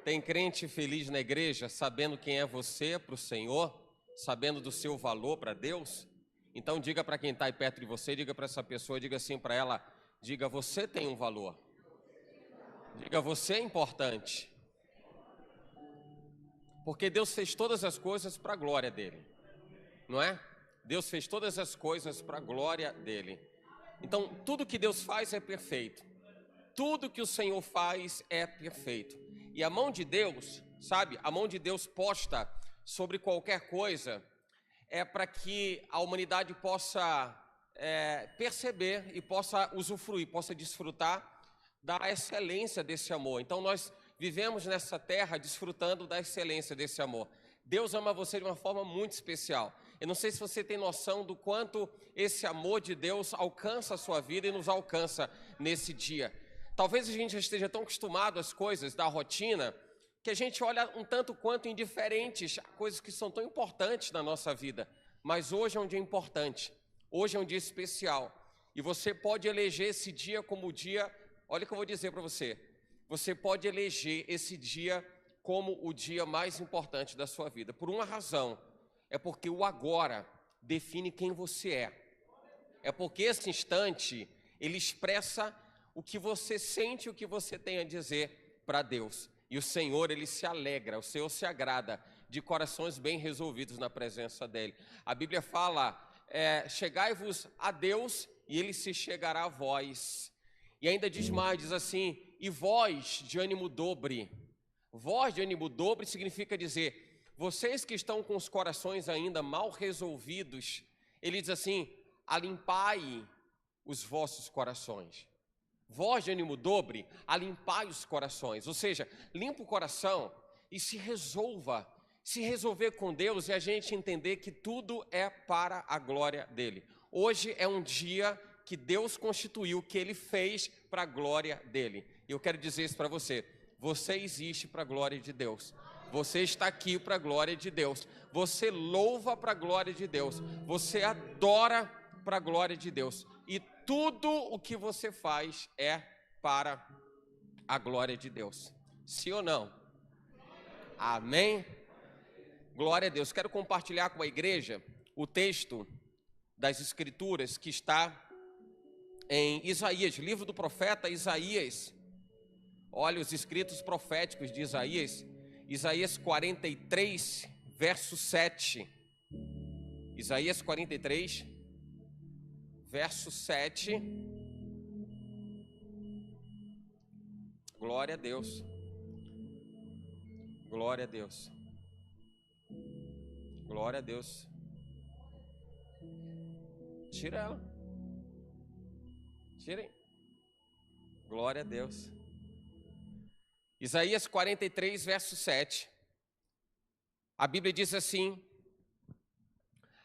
Tem crente feliz na igreja, sabendo quem é você para o Senhor, sabendo do seu valor para Deus? Então diga para quem está aí perto de você, diga para essa pessoa, diga assim para ela, diga, você tem um valor. Diga, você é importante. Porque Deus fez todas as coisas para a glória dele, não é? Deus fez todas as coisas para a glória dele. Então, tudo que Deus faz é perfeito. Tudo que o Senhor faz é perfeito. E a mão de Deus, sabe, a mão de Deus posta sobre qualquer coisa é para que a humanidade possa perceber e possa usufruir, possa desfrutar da excelência desse amor. Então nós vivemos nessa terra desfrutando da excelência desse amor. Deus ama você de uma forma muito especial. Eu não sei se você tem noção do quanto esse amor de Deus alcança a sua vida e nos alcança nesse dia. Talvez a gente já esteja tão acostumado às coisas da rotina que a gente olha um tanto quanto indiferentes a coisas que são tão importantes na nossa vida. Mas hoje é um dia importante, hoje é um dia especial. E você pode eleger esse dia como o dia, olha o que eu vou dizer para você, você pode eleger esse dia como o dia mais importante da sua vida. Por uma razão, é porque o agora define quem você é. É porque esse instante, ele expressa o que você sente, o que você tem a dizer para Deus. E o Senhor, ele se alegra, o Senhor se agrada de corações bem resolvidos na presença dele. A Bíblia fala, chegai-vos a Deus e ele se chegará a vós. E ainda diz mais, diz assim, e vós de ânimo dobre. Vós de ânimo dobre significa dizer, vocês que estão com os corações ainda mal resolvidos, ele diz assim, alimpai os vossos corações. Vós de ânimo dobre, alimpai os corações. Ou seja, limpa o coração e se resolver com Deus e a gente entender que tudo é para a glória dele. Hoje é um dia que Deus constituiu, que ele fez para a glória dele. E eu quero dizer isso para você, você existe para a glória de Deus. Você está aqui para a glória de Deus. Você louva para a glória de Deus. Você adora para a glória de Deus. E tudo o que você faz é para a glória de Deus. Sim ou não? Amém? Glória a Deus. Quero compartilhar com a igreja o texto das Escrituras que está em Isaías, livro do profeta Isaías. Olha os escritos proféticos de Isaías. Isaías 43, verso 7. Isaías 43, verso 7. Glória a Deus. Glória a Deus. Glória a Deus. Tira ela. Tirem. Glória a Deus. Isaías 43, verso 7. A Bíblia diz assim: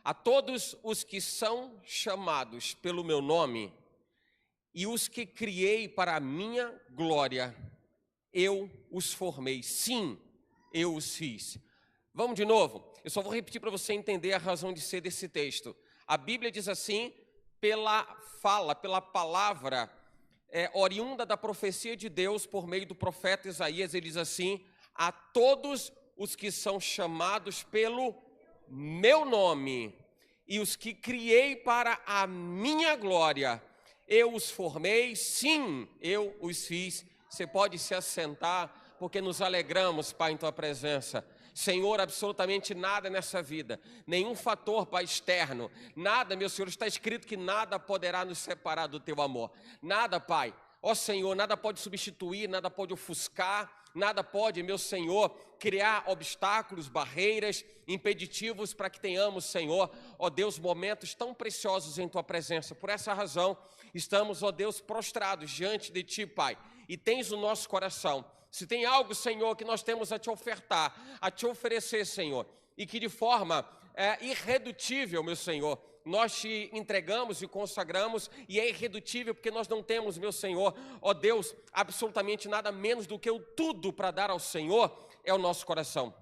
a todos os que são chamados pelo meu nome e os que criei para a minha glória, eu os formei. Sim, eu os fiz. Vamos de novo? Eu só vou repetir para você entender a razão de ser desse texto. A Bíblia diz assim, pela fala, pela palavra oriunda da profecia de Deus por meio do profeta Isaías, ele diz assim: a todos os que são chamados pelo meu nome e os que criei para a minha glória, eu os formei, sim, eu os fiz. Você pode se assentar, porque nos alegramos, Pai, em tua presença. Senhor, absolutamente nada nessa vida, nenhum fator, Pai, externo, nada, meu Senhor, está escrito que nada poderá nos separar do teu amor, nada, Pai, ó Senhor, nada pode substituir, nada pode ofuscar, nada pode, meu Senhor, criar obstáculos, barreiras, impeditivos para que tenhamos, Senhor, ó Deus, momentos tão preciosos em tua presença. Por essa razão, estamos, ó Deus, prostrados diante de ti, Pai, e tens o nosso coração. Se tem algo, Senhor, que nós temos a te ofertar, a te oferecer, Senhor, e que de forma irredutível, meu Senhor, nós te entregamos e consagramos, e é irredutível porque nós não temos, meu Senhor, ó Deus, absolutamente nada menos do que o tudo para dar ao Senhor, é o nosso coração.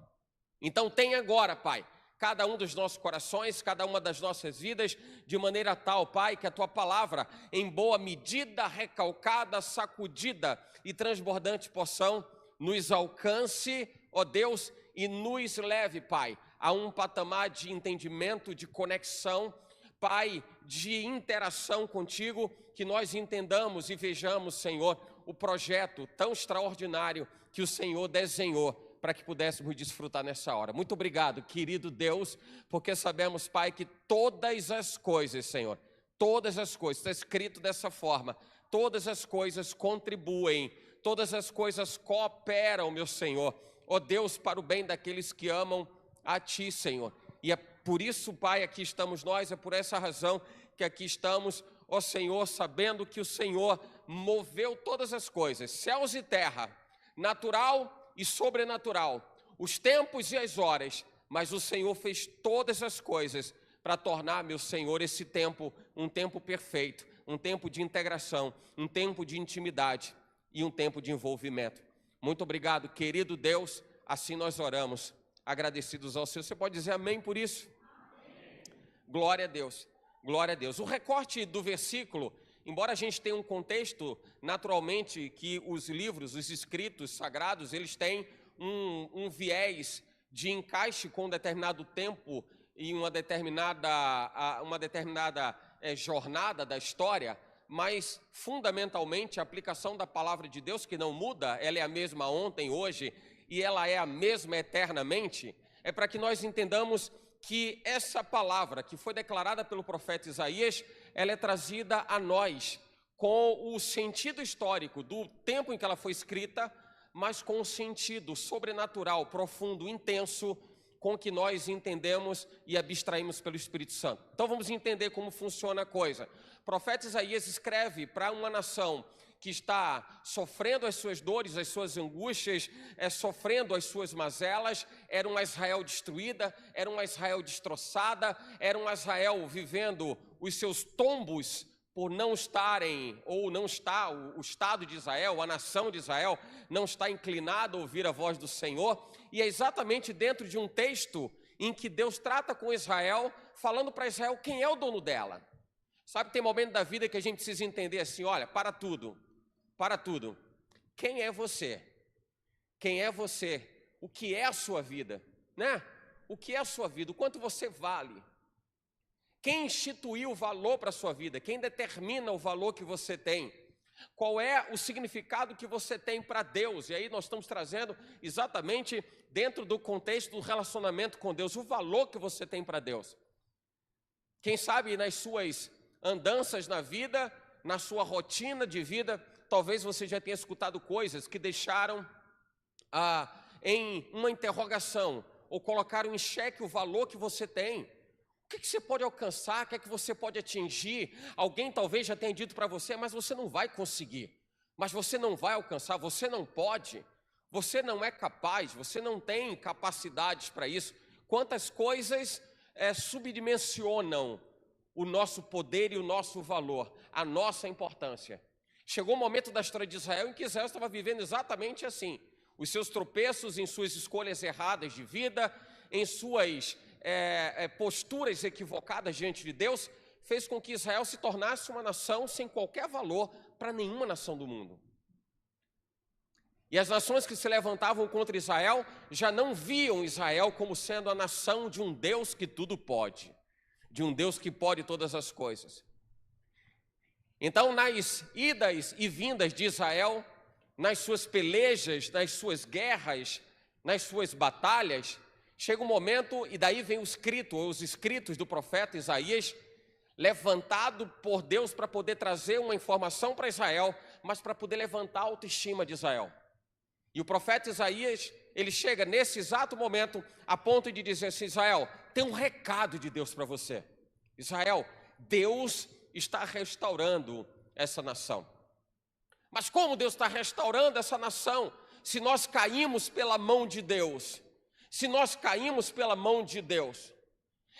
Então tem agora, Pai, cada um dos nossos corações, cada uma das nossas vidas, de maneira tal, Pai, que a tua palavra, em boa medida, recalcada, sacudida e transbordante porção, nos alcance, ó Deus, e nos leve, Pai, a um patamar de entendimento, de conexão, Pai, de interação contigo, que nós entendamos e vejamos, Senhor, o projeto tão extraordinário que o Senhor desenhou para que pudéssemos desfrutar nessa hora. Muito obrigado, querido Deus, porque sabemos, Pai, que todas as coisas, Senhor, todas as coisas, está escrito dessa forma, todas as coisas contribuem, todas as coisas cooperam, meu Senhor, ó Deus, para o bem daqueles que amam a Ti, Senhor. E é por isso, Pai, aqui estamos nós, é por essa razão que aqui estamos, ó Senhor, sabendo que o Senhor moveu todas as coisas, céus e terra, natural e sobrenatural, os tempos e as horas, mas o Senhor fez todas as coisas para tornar, meu Senhor, esse tempo um tempo perfeito, um tempo de integração, um tempo de intimidade e um tempo de envolvimento. Muito obrigado, querido Deus, assim nós oramos, agradecidos ao Senhor. Você pode dizer amém por isso? Amém. Glória a Deus, glória a Deus. O recorte do versículo, embora a gente tenha um contexto, naturalmente, que os livros, os escritos sagrados, eles têm um viés de encaixe com um determinado tempo e uma determinada jornada da história, mas fundamentalmente a aplicação da palavra de Deus, que não muda, ela é a mesma ontem, hoje, e ela é a mesma eternamente, é para que nós entendamos que essa palavra que foi declarada pelo profeta Isaías, ela é trazida a nós com o sentido histórico do tempo em que ela foi escrita, mas com o sentido sobrenatural, profundo, intenso, com que nós entendemos e abstraímos pelo Espírito Santo. Então vamos entender como funciona a coisa. O profeta Isaías escreve para uma nação que está sofrendo as suas dores, as suas angústias, sofrendo as suas mazelas. Era uma Israel destruída, era uma Israel destroçada, era um Israel vivendo os seus tombos por não estarem, ou não está, o Estado de Israel, a nação de Israel, não está inclinado a ouvir a voz do Senhor. E é exatamente dentro de um texto em que Deus trata com Israel, falando para Israel quem é o dono dela. Sabe, tem momento da vida que a gente precisa entender assim, olha, para tudo. Quem é você? Quem é você? O que é a sua vida? Né? O que é a sua vida? O quanto você vale? Quem instituiu o valor para a sua vida? Quem determina o valor que você tem? Qual é o significado que você tem para Deus? E aí nós estamos trazendo exatamente dentro do contexto do relacionamento com Deus, o valor que você tem para Deus. Quem sabe nas suas andanças na vida, na sua rotina de vida, talvez você já tenha escutado coisas que deixaram em uma interrogação ou colocaram em xeque o valor que você tem. O que você pode alcançar? O que é que você pode atingir? Alguém talvez já tenha dito para você, mas você não vai conseguir. Mas você não vai alcançar, você não pode. Você não é capaz, você não tem capacidades para isso. Quantas coisas subdimensionam o nosso poder e o nosso valor, a nossa importância. Chegou o momento da história de Israel em que Israel estava vivendo exatamente assim. Os seus tropeços em suas escolhas erradas de vida, em suas posturas equivocadas diante de Deus, fez com que Israel se tornasse uma nação sem qualquer valor para nenhuma nação do mundo. E as nações que se levantavam contra Israel já não viam Israel como sendo a nação de um Deus que tudo pode, de um Deus que pode todas as coisas. Então, nas idas e vindas de Israel, nas suas pelejas, nas suas guerras, nas suas batalhas, chega um momento, e daí vem os escritos do profeta Isaías, levantado por Deus para poder trazer uma informação para Israel, mas para poder levantar a autoestima de Israel. E o profeta Isaías, ele chega nesse exato momento a ponto de dizer assim, Israel, tem um recado de Deus para você. Israel, Deus está restaurando essa nação. Mas como Deus está restaurando essa nação se nós caímos pela mão de Deus? Se nós caímos pela mão de Deus.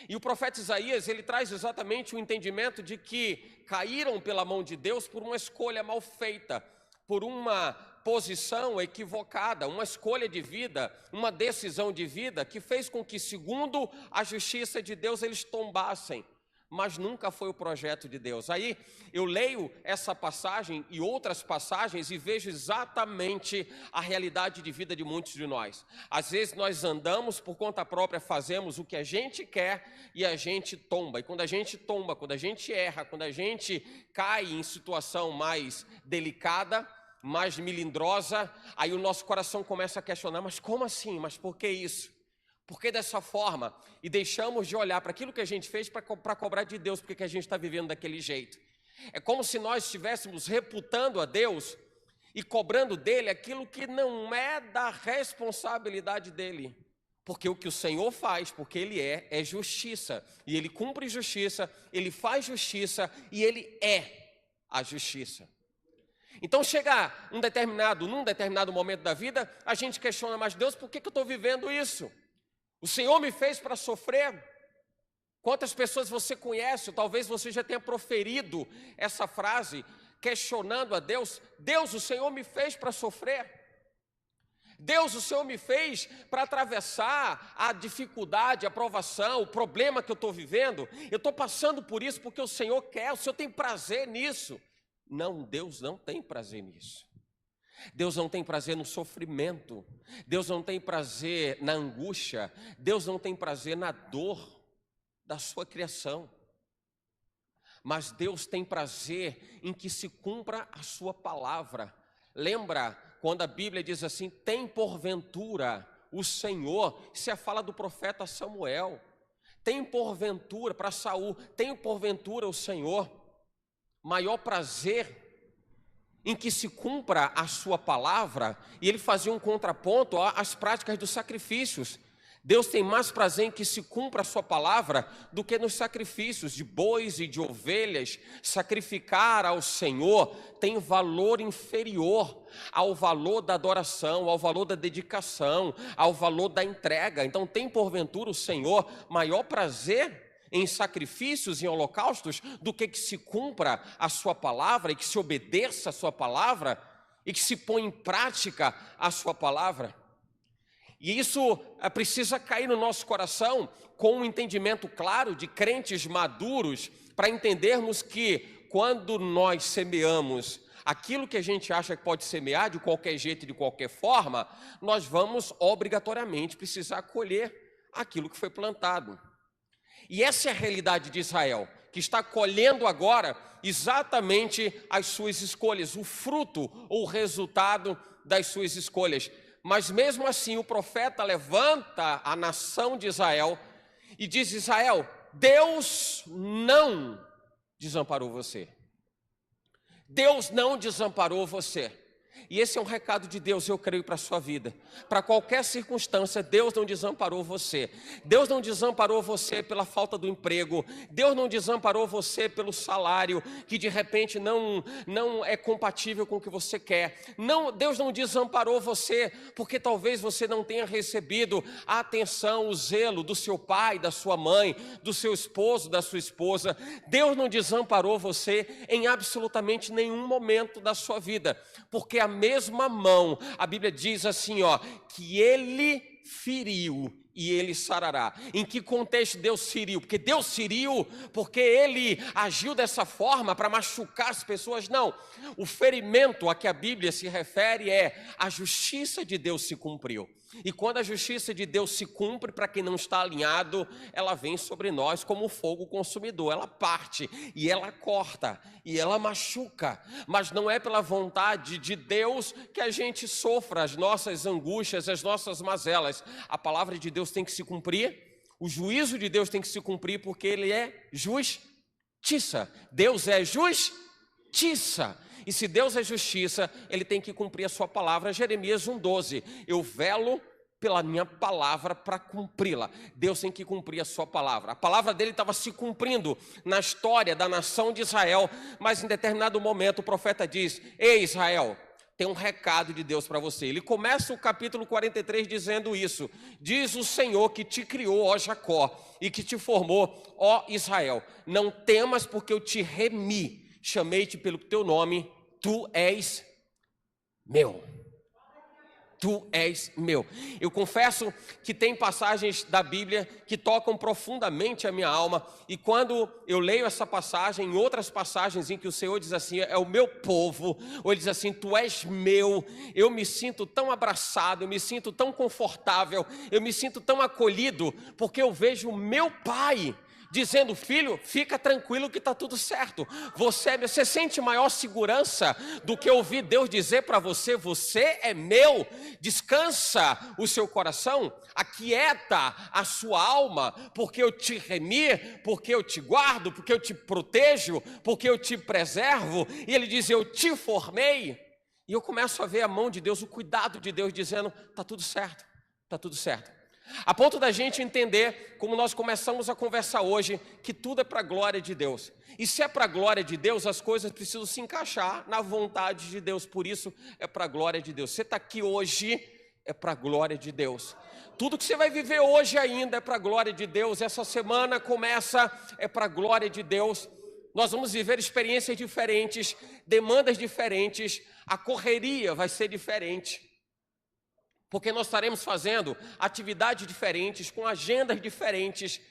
E o profeta Isaías, ele traz exatamente o entendimento de que caíram pela mão de Deus por uma escolha mal feita, por uma posição equivocada, uma escolha de vida, uma decisão de vida que fez com que, segundo a justiça de Deus, eles tombassem mas nunca foi o projeto de Deus. Aí eu leio essa passagem e outras passagens e vejo exatamente a realidade de vida de muitos de nós. Às vezes nós andamos por conta própria, fazemos o que a gente quer e a gente tomba. E quando a gente tomba, quando a gente erra, quando a gente cai em situação mais delicada, mais melindrosa, aí o nosso coração começa a questionar, mas como assim? Mas por que isso? Por que dessa forma? E deixamos de olhar para aquilo que a gente fez para cobrar de Deus, porque que a gente está vivendo daquele jeito. É como se nós estivéssemos reputando a Deus e cobrando dele aquilo que não é da responsabilidade dele. Porque o que o Senhor faz, porque ele é justiça. E ele cumpre justiça, ele faz justiça e ele é a justiça. Então chega num determinado momento da vida, a gente questiona, mas Deus, por que eu estou vivendo isso? O Senhor me fez para sofrer? Quantas pessoas você conhece? Talvez você já tenha proferido essa frase, questionando a Deus. Deus, o Senhor me fez para sofrer? Deus, o Senhor me fez para atravessar a dificuldade, a provação, o problema que eu estou vivendo? Eu estou passando por isso porque o Senhor quer, o Senhor tem prazer nisso. Não, Deus não tem prazer nisso. Deus não tem prazer no sofrimento, Deus não tem prazer na angústia, Deus não tem prazer na dor da sua criação. Mas Deus tem prazer em que se cumpra a sua palavra. Lembra quando a Bíblia diz assim, tem porventura o Senhor, isso é a fala do profeta Samuel, tem porventura para Saul, tem porventura o Senhor maior prazer em que se cumpra a sua palavra, e ele fazia um contraponto às práticas dos sacrifícios. Deus tem mais prazer em que se cumpra a sua palavra do que nos sacrifícios de bois e de ovelhas. Sacrificar ao Senhor tem valor inferior ao valor da adoração, ao valor da dedicação, ao valor da entrega. Então tem porventura o Senhor maior prazer em sacrifícios, em holocaustos, do que se cumpra a sua palavra e que se obedeça a sua palavra e que se põe em prática a sua palavra. E isso precisa cair no nosso coração com um entendimento claro de crentes maduros, para entendermos que quando nós semeamos aquilo que a gente acha que pode semear de qualquer jeito e de qualquer forma, nós vamos obrigatoriamente precisar colher aquilo que foi plantado. E essa é a realidade de Israel, que está colhendo agora exatamente as suas escolhas, o fruto ou o resultado das suas escolhas. Mas mesmo assim o profeta levanta a nação de Israel e diz: Israel, Deus não desamparou você. Deus não desamparou você. E esse é um recado de Deus, eu creio, para a sua vida. Para qualquer circunstância, Deus não desamparou você. Deus não desamparou você pela falta do emprego. Deus não desamparou você pelo salário, que de repente não é compatível com o que você quer. Não, Deus não desamparou você, porque talvez você não tenha recebido a atenção, o zelo do seu pai, da sua mãe, do seu esposo, da sua esposa. Deus não desamparou você em absolutamente nenhum momento da sua vida, porque a mesma mão, a Bíblia diz assim, que ele feriu e ele sarará. Em que contexto Deus feriu? Porque Deus feriu porque ele agiu dessa forma para machucar as pessoas? Não. O ferimento a que a Bíblia se refere é a justiça de Deus se cumpriu. E quando a justiça de Deus se cumpre, para quem não está alinhado, ela vem sobre nós como fogo consumidor. Ela parte e ela corta e ela machuca. Mas não é pela vontade de Deus que a gente sofra as nossas angústias, as nossas mazelas. A palavra de Deus tem que se cumprir, o juízo de Deus tem que se cumprir, porque ele é justiça. Deus é justiça. E se Deus é justiça, ele tem que cumprir a sua palavra. Jeremias 1,12, eu velo pela minha palavra para cumpri-la. Deus tem que cumprir a sua palavra. A palavra dele estava se cumprindo na história da nação de Israel, mas em determinado momento o profeta diz: ei Israel, tem um recado de Deus para você. Ele começa o capítulo 43 dizendo isso: diz o Senhor que te criou, ó Jacó, e que te formou, ó Israel, não temas, porque eu te remi, chamei-te pelo teu nome, tu és meu. Tu és meu. Eu confesso que tem passagens da Bíblia que tocam profundamente a minha alma. E quando eu leio essa passagem, em outras passagens em que o Senhor diz assim, é o meu povo, ou Ele diz assim, tu és meu, eu me sinto tão abraçado, eu me sinto tão confortável, eu me sinto tão acolhido, porque eu vejo o meu Pai dizendo, filho, fica tranquilo que está tudo certo. Você sente maior segurança do que ouvir Deus dizer para você, você é meu. Descansa o seu coração, aquieta a sua alma, porque eu te remi, porque eu te guardo, porque eu te protejo, porque eu te preservo. E ele diz, eu te formei. E eu começo a ver a mão de Deus, o cuidado de Deus dizendo, está tudo certo, está tudo certo. A ponto da gente entender, como nós começamos a conversar hoje, que tudo é para a glória de Deus. E se é para a glória de Deus, as coisas precisam se encaixar na vontade de Deus. Por isso, é para a glória de Deus. Você está aqui hoje, é para a glória de Deus. Tudo que você vai viver hoje ainda é para a glória de Deus. Essa semana começa, é para a glória de Deus. Nós vamos viver experiências diferentes, demandas diferentes. A correria vai ser diferente. Porque nós estaremos fazendo atividades diferentes, com agendas diferentes.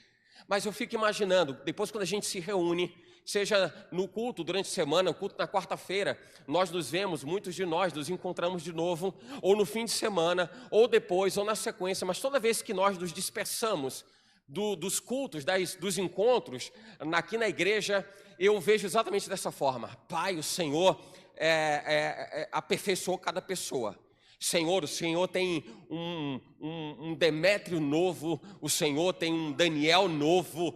Mas eu fico imaginando, depois quando a gente se reúne, seja no culto durante a semana, o culto na quarta-feira, nós nos vemos, muitos de nós nos encontramos de novo, ou no fim de semana, ou depois, ou na sequência, mas toda vez que nós nos dispersamos dos cultos, dos encontros, aqui na igreja, eu vejo exatamente dessa forma. Pai, o Senhor aperfeiçoou cada pessoa. Senhor, o Senhor tem um Demétrio novo, o Senhor tem um Daniel novo,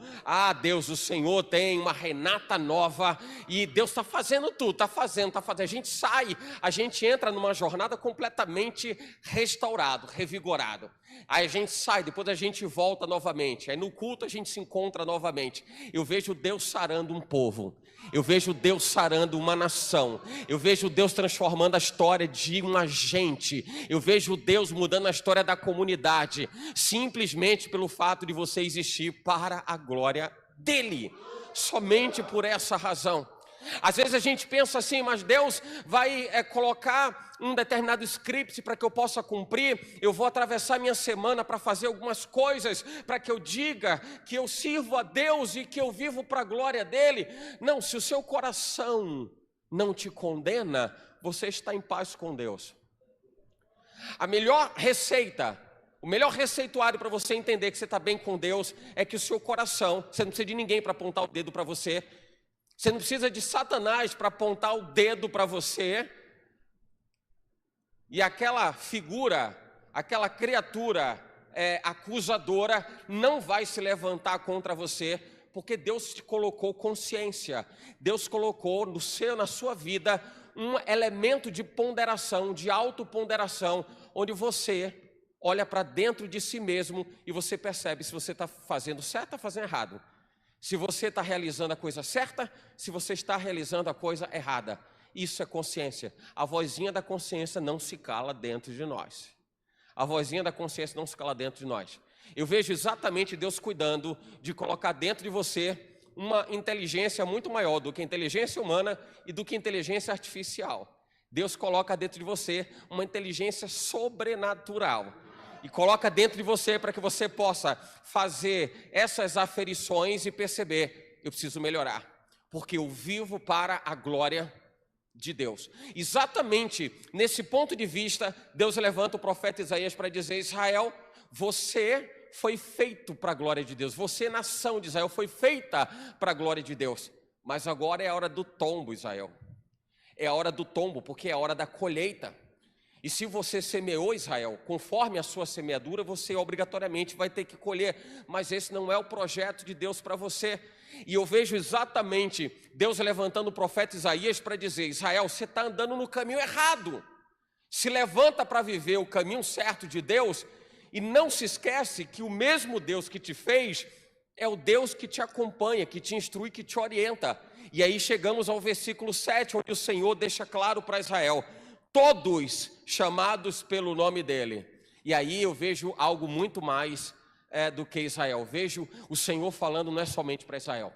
Deus, o Senhor tem uma Renata nova, e Deus está fazendo tudo, está fazendo, a gente sai, a gente entra numa jornada completamente restaurado, revigorado, aí a gente sai, depois a gente volta novamente, aí no culto a gente se encontra novamente. Eu vejo Deus sarando um povo, eu vejo Deus sarando uma nação, eu vejo Deus transformando a história de uma gente, eu vejo Deus mudando a história da comunidade, simplesmente pelo fato de você existir para a glória dEle, somente por essa razão. Às vezes a gente pensa assim, mas Deus vai colocar um determinado script para que eu possa cumprir, eu vou atravessar minha semana para fazer algumas coisas, para que eu diga que eu sirvo a Deus e que eu vivo para a glória dEle. Não, se o seu coração não te condena, você está em paz com Deus. A melhor receita, o melhor receituário para você entender que você está bem com Deus é que o seu coração, você não precisa de ninguém para apontar o dedo para você, você não precisa de Satanás para apontar o dedo para você, e aquela figura, aquela criatura acusadora não vai se levantar contra você, porque Deus te colocou consciência, Deus colocou na sua vida um elemento de ponderação, de autoponderação, onde você olha para dentro de si mesmo e você percebe se você está fazendo certo ou fazendo errado. Se você está realizando a coisa certa, se você está realizando a coisa errada. Isso é consciência. A vozinha da consciência não se cala dentro de nós. A vozinha da consciência não se cala dentro de nós. Eu vejo exatamente Deus cuidando de colocar dentro de você uma inteligência muito maior do que a inteligência humana e do que a inteligência artificial. Deus coloca dentro de você uma inteligência sobrenatural. E coloca dentro de você para que você possa fazer essas aferições e perceber, eu preciso melhorar, porque eu vivo para a glória de Deus. Exatamente nesse ponto de vista, Deus levanta o profeta Isaías para dizer, Israel, você foi feito para a glória de Deus, você, nação de Israel, foi feita para a glória de Deus, mas agora é a hora do tombo, Israel. É a hora do tombo, porque é a hora da colheita. E se você semeou, Israel, conforme a sua semeadura, você obrigatoriamente vai ter que colher. Mas esse não é o projeto de Deus para você. E eu vejo exatamente Deus levantando o profeta Isaías para dizer, Israel, você está andando no caminho errado. Se levanta para viver o caminho certo de Deus e não se esquece que o mesmo Deus que te fez é o Deus que te acompanha, que te instrui, que te orienta. E aí chegamos ao versículo 7, onde o Senhor deixa claro para Israel, todos chamados pelo nome dele. E aí eu vejo algo muito mais do que Israel. Vejo o Senhor falando não é somente para Israel.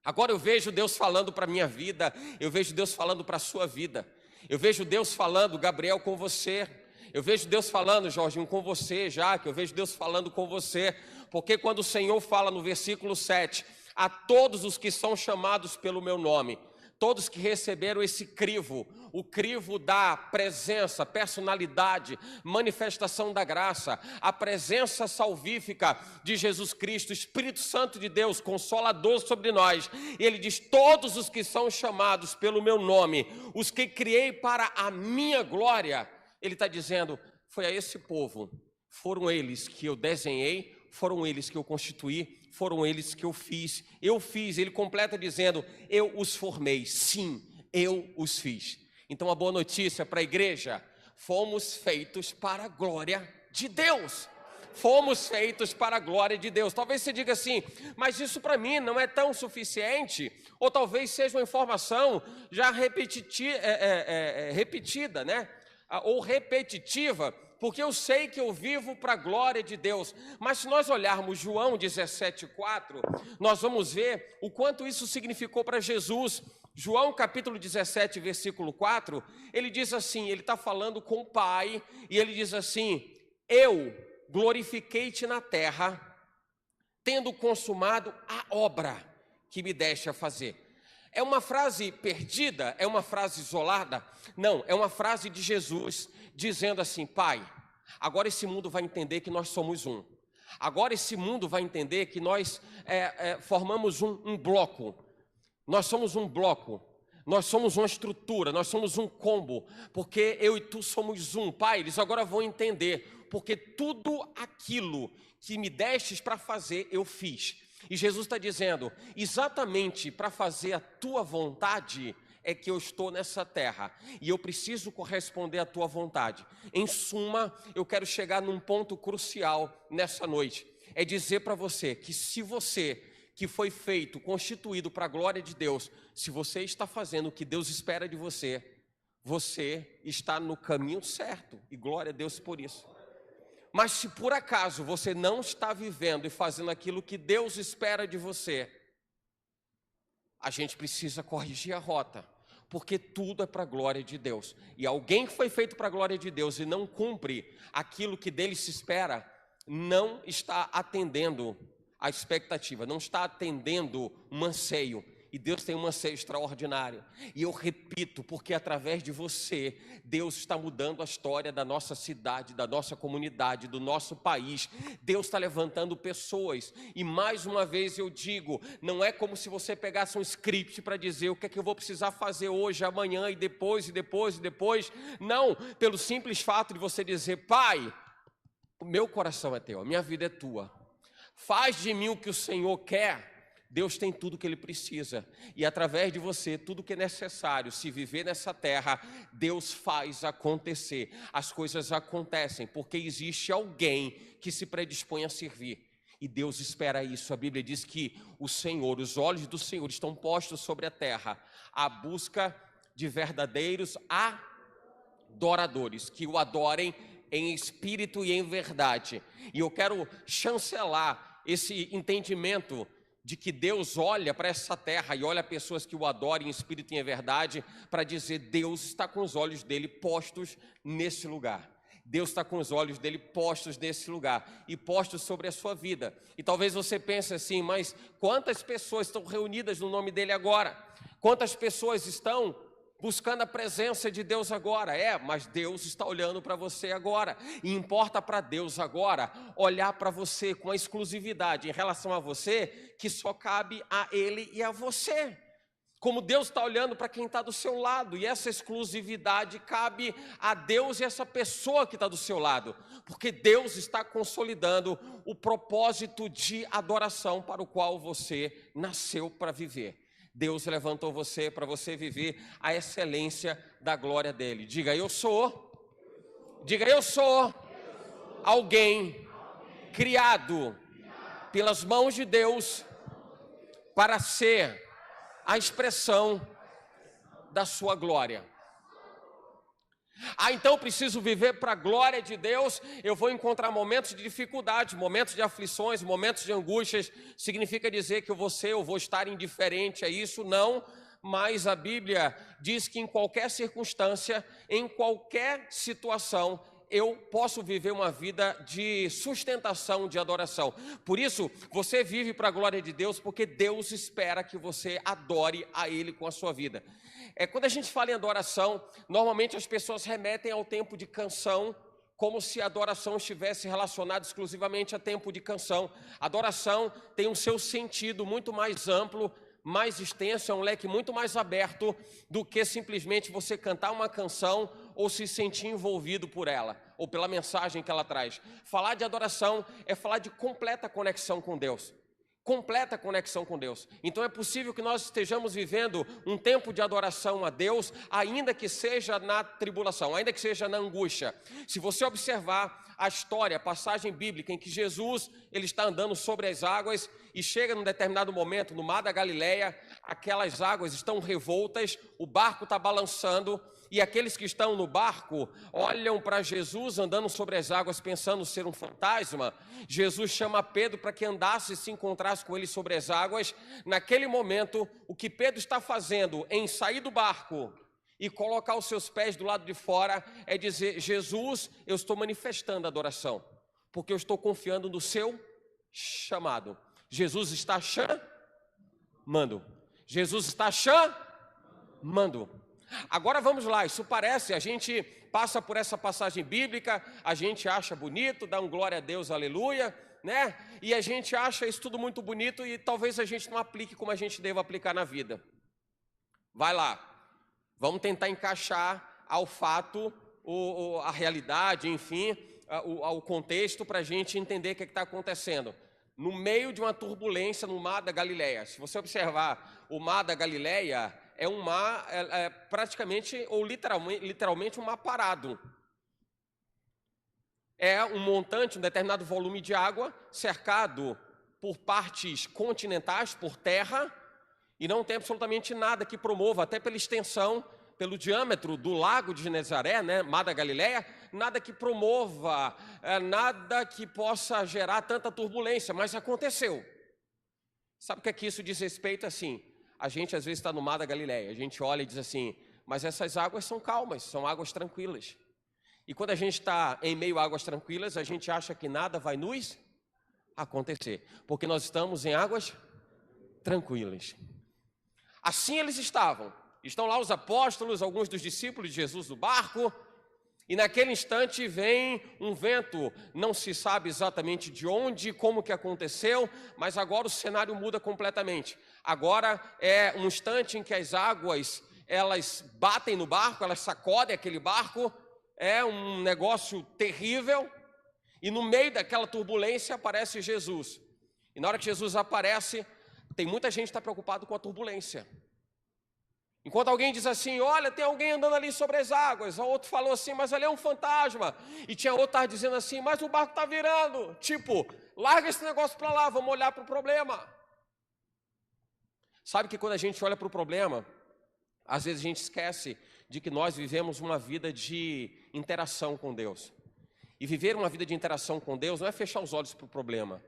Agora eu vejo Deus falando para a minha vida, eu vejo Deus falando para a sua vida. Eu vejo Deus falando, Gabriel, com você. Eu vejo Deus falando, Jorginho, com você, já que eu vejo Deus falando com você, porque quando o Senhor fala no versículo 7, a todos os que são chamados pelo meu nome, todos que receberam esse crivo, o crivo da presença, personalidade, manifestação da graça, a presença salvífica de Jesus Cristo, Espírito Santo de Deus, Consolador sobre nós. E ele diz, todos os que são chamados pelo meu nome, os que criei para a minha glória, ele está dizendo, foi a esse povo, foram eles que eu desenhei, foram eles que eu constituí, foram eles que eu fiz, ele completa dizendo, eu os formei, sim, eu os fiz. Então a boa notícia para a igreja, fomos feitos para a glória de Deus, fomos feitos para a glória de Deus. Talvez você diga assim, mas isso para mim não é tão suficiente, ou talvez seja uma informação já repetida, né? Ou repetitiva, porque eu sei que eu vivo para a glória de Deus. Mas se nós olharmos João 17,4, nós vamos ver o quanto isso significou para Jesus. João capítulo 17, versículo 4, ele diz assim, ele está falando com o Pai, e ele diz assim, eu glorifiquei-te na terra, tendo consumado a obra que me deste a fazer. É uma frase perdida? É uma frase isolada? Não, é uma frase de Jesus dizendo assim, Pai, agora esse mundo vai entender que nós somos um. Agora esse mundo vai entender que nós formamos um bloco. Nós somos um bloco. Nós somos uma estrutura, nós somos um combo. Porque eu e tu somos um. Pai, eles agora vão entender. Porque tudo aquilo que me destes para fazer, eu fiz. E Jesus está dizendo, exatamente para fazer a tua vontade é que eu estou nessa terra, e eu preciso corresponder à tua vontade. Em suma, eu quero chegar num ponto crucial nessa noite, é dizer para você que se você, que foi feito, constituído para a glória de Deus, se você está fazendo o que Deus espera de você, você está no caminho certo, e glória a Deus por isso. Mas se por acaso você não está vivendo e fazendo aquilo que Deus espera de você, a gente precisa corrigir a rota, porque tudo é para a glória de Deus. E alguém que foi feito para a glória de Deus e não cumpre aquilo que dele se espera, não está atendendo a expectativa, não está atendendo um anseio. E Deus tem um anseio extraordinário. E eu repito, porque através de você, Deus está mudando a história da nossa cidade, da nossa comunidade, do nosso país. Deus está levantando pessoas. E mais uma vez eu digo, não é como se você pegasse um script para dizer o que é que eu vou precisar fazer hoje, amanhã e depois, e depois, e depois. Não, pelo simples fato de você dizer, Pai, o meu coração é teu, a minha vida é tua. Faz de mim o que o Senhor quer. Deus tem tudo que Ele precisa, e através de você, tudo que é necessário, se viver nessa terra, Deus faz acontecer, as coisas acontecem, porque existe alguém que se predispõe a servir, e Deus espera isso. A Bíblia diz que o Senhor, os olhos do Senhor estão postos sobre a terra, à busca de verdadeiros adoradores, que o adorem em espírito e em verdade. E eu quero chancelar esse entendimento de que Deus olha para essa terra e olha pessoas que o adorem em espírito e em verdade, para dizer, Deus está com os olhos dele postos nesse lugar. Deus está com os olhos dele postos nesse lugar e postos sobre a sua vida. E talvez você pense assim, mas quantas pessoas estão reunidas no nome dele agora? Quantas pessoas estão buscando a presença de Deus agora? Mas Deus está olhando para você agora, e importa para Deus agora olhar para você com a exclusividade em relação a você, que só cabe a Ele e a você. Como Deus está olhando para quem está do seu lado, e essa exclusividade cabe a Deus e essa pessoa que está do seu lado, porque Deus está consolidando o propósito de adoração para o qual você nasceu para viver. Deus levantou você para você viver a excelência da glória dele. Diga, eu sou alguém criado pelas mãos de Deus para ser a expressão da sua glória. Então eu preciso viver para a glória de Deus. Eu vou encontrar momentos de dificuldade, momentos de aflições, momentos de angústias. Significa dizer que eu vou estar indiferente a isso? Não, mas a Bíblia diz que em qualquer circunstância, em qualquer situação, eu posso viver uma vida de sustentação, de adoração. Por isso, você vive para a glória de Deus, porque Deus espera que você adore a Ele com a sua vida. Quando a gente fala em adoração, normalmente as pessoas remetem ao tempo de canção, como se a adoração estivesse relacionada exclusivamente a tempo de canção. A adoração tem um seu sentido muito mais amplo, mais extenso, é um leque muito mais aberto do que simplesmente você cantar uma canção ou se sentir envolvido por ela, ou pela mensagem que ela traz. Falar de adoração é falar de completa conexão com Deus. Completa conexão com Deus. Então é possível que nós estejamos vivendo um tempo de adoração a Deus, ainda que seja na tribulação, ainda que seja na angústia. Se você observar a história, a passagem bíblica em que Jesus ele está andando sobre as águas e chega num determinado momento no mar da Galileia, aquelas águas estão revoltas, o barco está balançando, e aqueles que estão no barco olham para Jesus andando sobre as águas pensando ser um fantasma. Jesus chama Pedro para que andasse e se encontrasse com ele sobre as águas. Naquele momento, o que Pedro está fazendo em sair do barco e colocar os seus pés do lado de fora é dizer: Jesus, eu estou manifestando adoração, porque eu estou confiando no seu chamado. Jesus está chamando. Jesus está chamando. Agora vamos lá, isso parece, a gente passa por essa passagem bíblica, a gente acha bonito, dá um glória a Deus, aleluia, né? E a gente acha isso tudo muito bonito e talvez a gente não aplique como a gente deva aplicar na vida. Vai lá, vamos tentar encaixar ao fato, a realidade, enfim, ao contexto para a gente entender o que está acontecendo. No meio de uma turbulência no mar da Galileia, se você observar, o mar da Galileia é um mar praticamente ou literalmente um mar parado. É um montante, um determinado volume de água cercado por partes continentais, por terra, e não tem absolutamente nada que promova, até pela extensão, pelo diâmetro do lago de Genezaré, né, mar da Galileia, nada que promova, nada que possa gerar tanta turbulência, mas aconteceu. Sabe o que é que isso diz respeito? Assim, a gente às vezes está no mar da Galileia, a gente olha e diz assim, mas essas águas são calmas, são águas tranquilas. E quando a gente está em meio a águas tranquilas, a gente acha que nada vai nos acontecer, porque nós estamos em águas tranquilas. Assim eles estão lá os apóstolos, alguns dos discípulos de Jesus no barco, e naquele instante vem um vento, não se sabe exatamente de onde, como que aconteceu, mas agora o cenário muda completamente. Agora é um instante em que as águas, elas batem no barco, elas sacodem aquele barco, é um negócio terrível, e no meio daquela turbulência aparece Jesus. E na hora que Jesus aparece, tem muita gente que está preocupado com a turbulência. Enquanto alguém diz assim, olha, tem alguém andando ali sobre as águas, o outro falou assim, mas ali é um fantasma, e tinha outro que estava dizendo assim, mas o barco está virando, tipo, larga esse negócio para lá, vamos olhar para o problema. Sabe que quando a gente olha para o problema, às vezes a gente esquece de que nós vivemos uma vida de interação com Deus. E viver uma vida de interação com Deus não é fechar os olhos para o problema,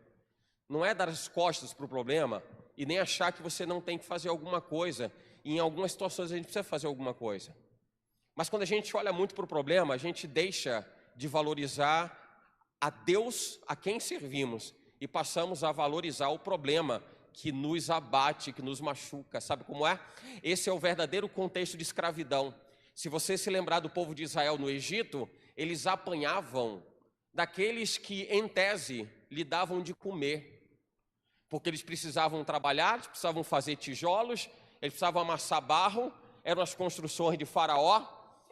não é dar as costas para o problema e nem achar que você não tem que fazer alguma coisa. E em algumas situações a gente precisa fazer alguma coisa. Mas quando a gente olha muito para o problema, a gente deixa de valorizar a Deus a quem servimos e passamos a valorizar o problema que nos abate, que nos machuca. Sabe como é? Esse é o verdadeiro contexto de escravidão. Se você se lembrar do povo de Israel no Egito, eles apanhavam daqueles que, em tese, lhe davam de comer. Porque eles precisavam trabalhar, eles precisavam fazer tijolos, eles precisavam amassar barro, eram as construções de Faraó,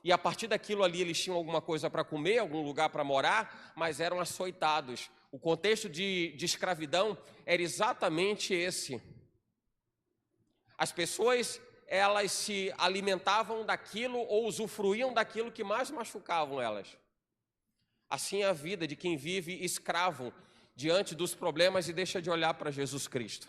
e a partir daquilo ali eles tinham alguma coisa para comer, algum lugar para morar, mas eram açoitados. O contexto de escravidão era exatamente esse. As pessoas, elas se alimentavam daquilo ou usufruíam daquilo que mais machucavam elas. Assim é a vida de quem vive escravo diante dos problemas e deixa de olhar para Jesus Cristo.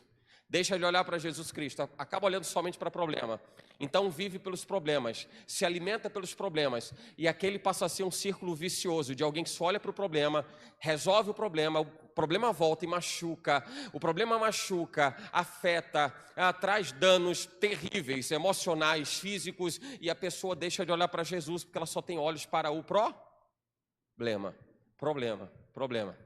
Deixa de olhar para Jesus Cristo, acaba olhando somente para o problema. Então vive pelos problemas, se alimenta pelos problemas. E aquele passa a ser um círculo vicioso de alguém que só olha para o problema, resolve o problema volta e machuca. O problema machuca, afeta, traz danos terríveis, emocionais, físicos. E a pessoa deixa de olhar para Jesus porque ela só tem olhos para o Problema.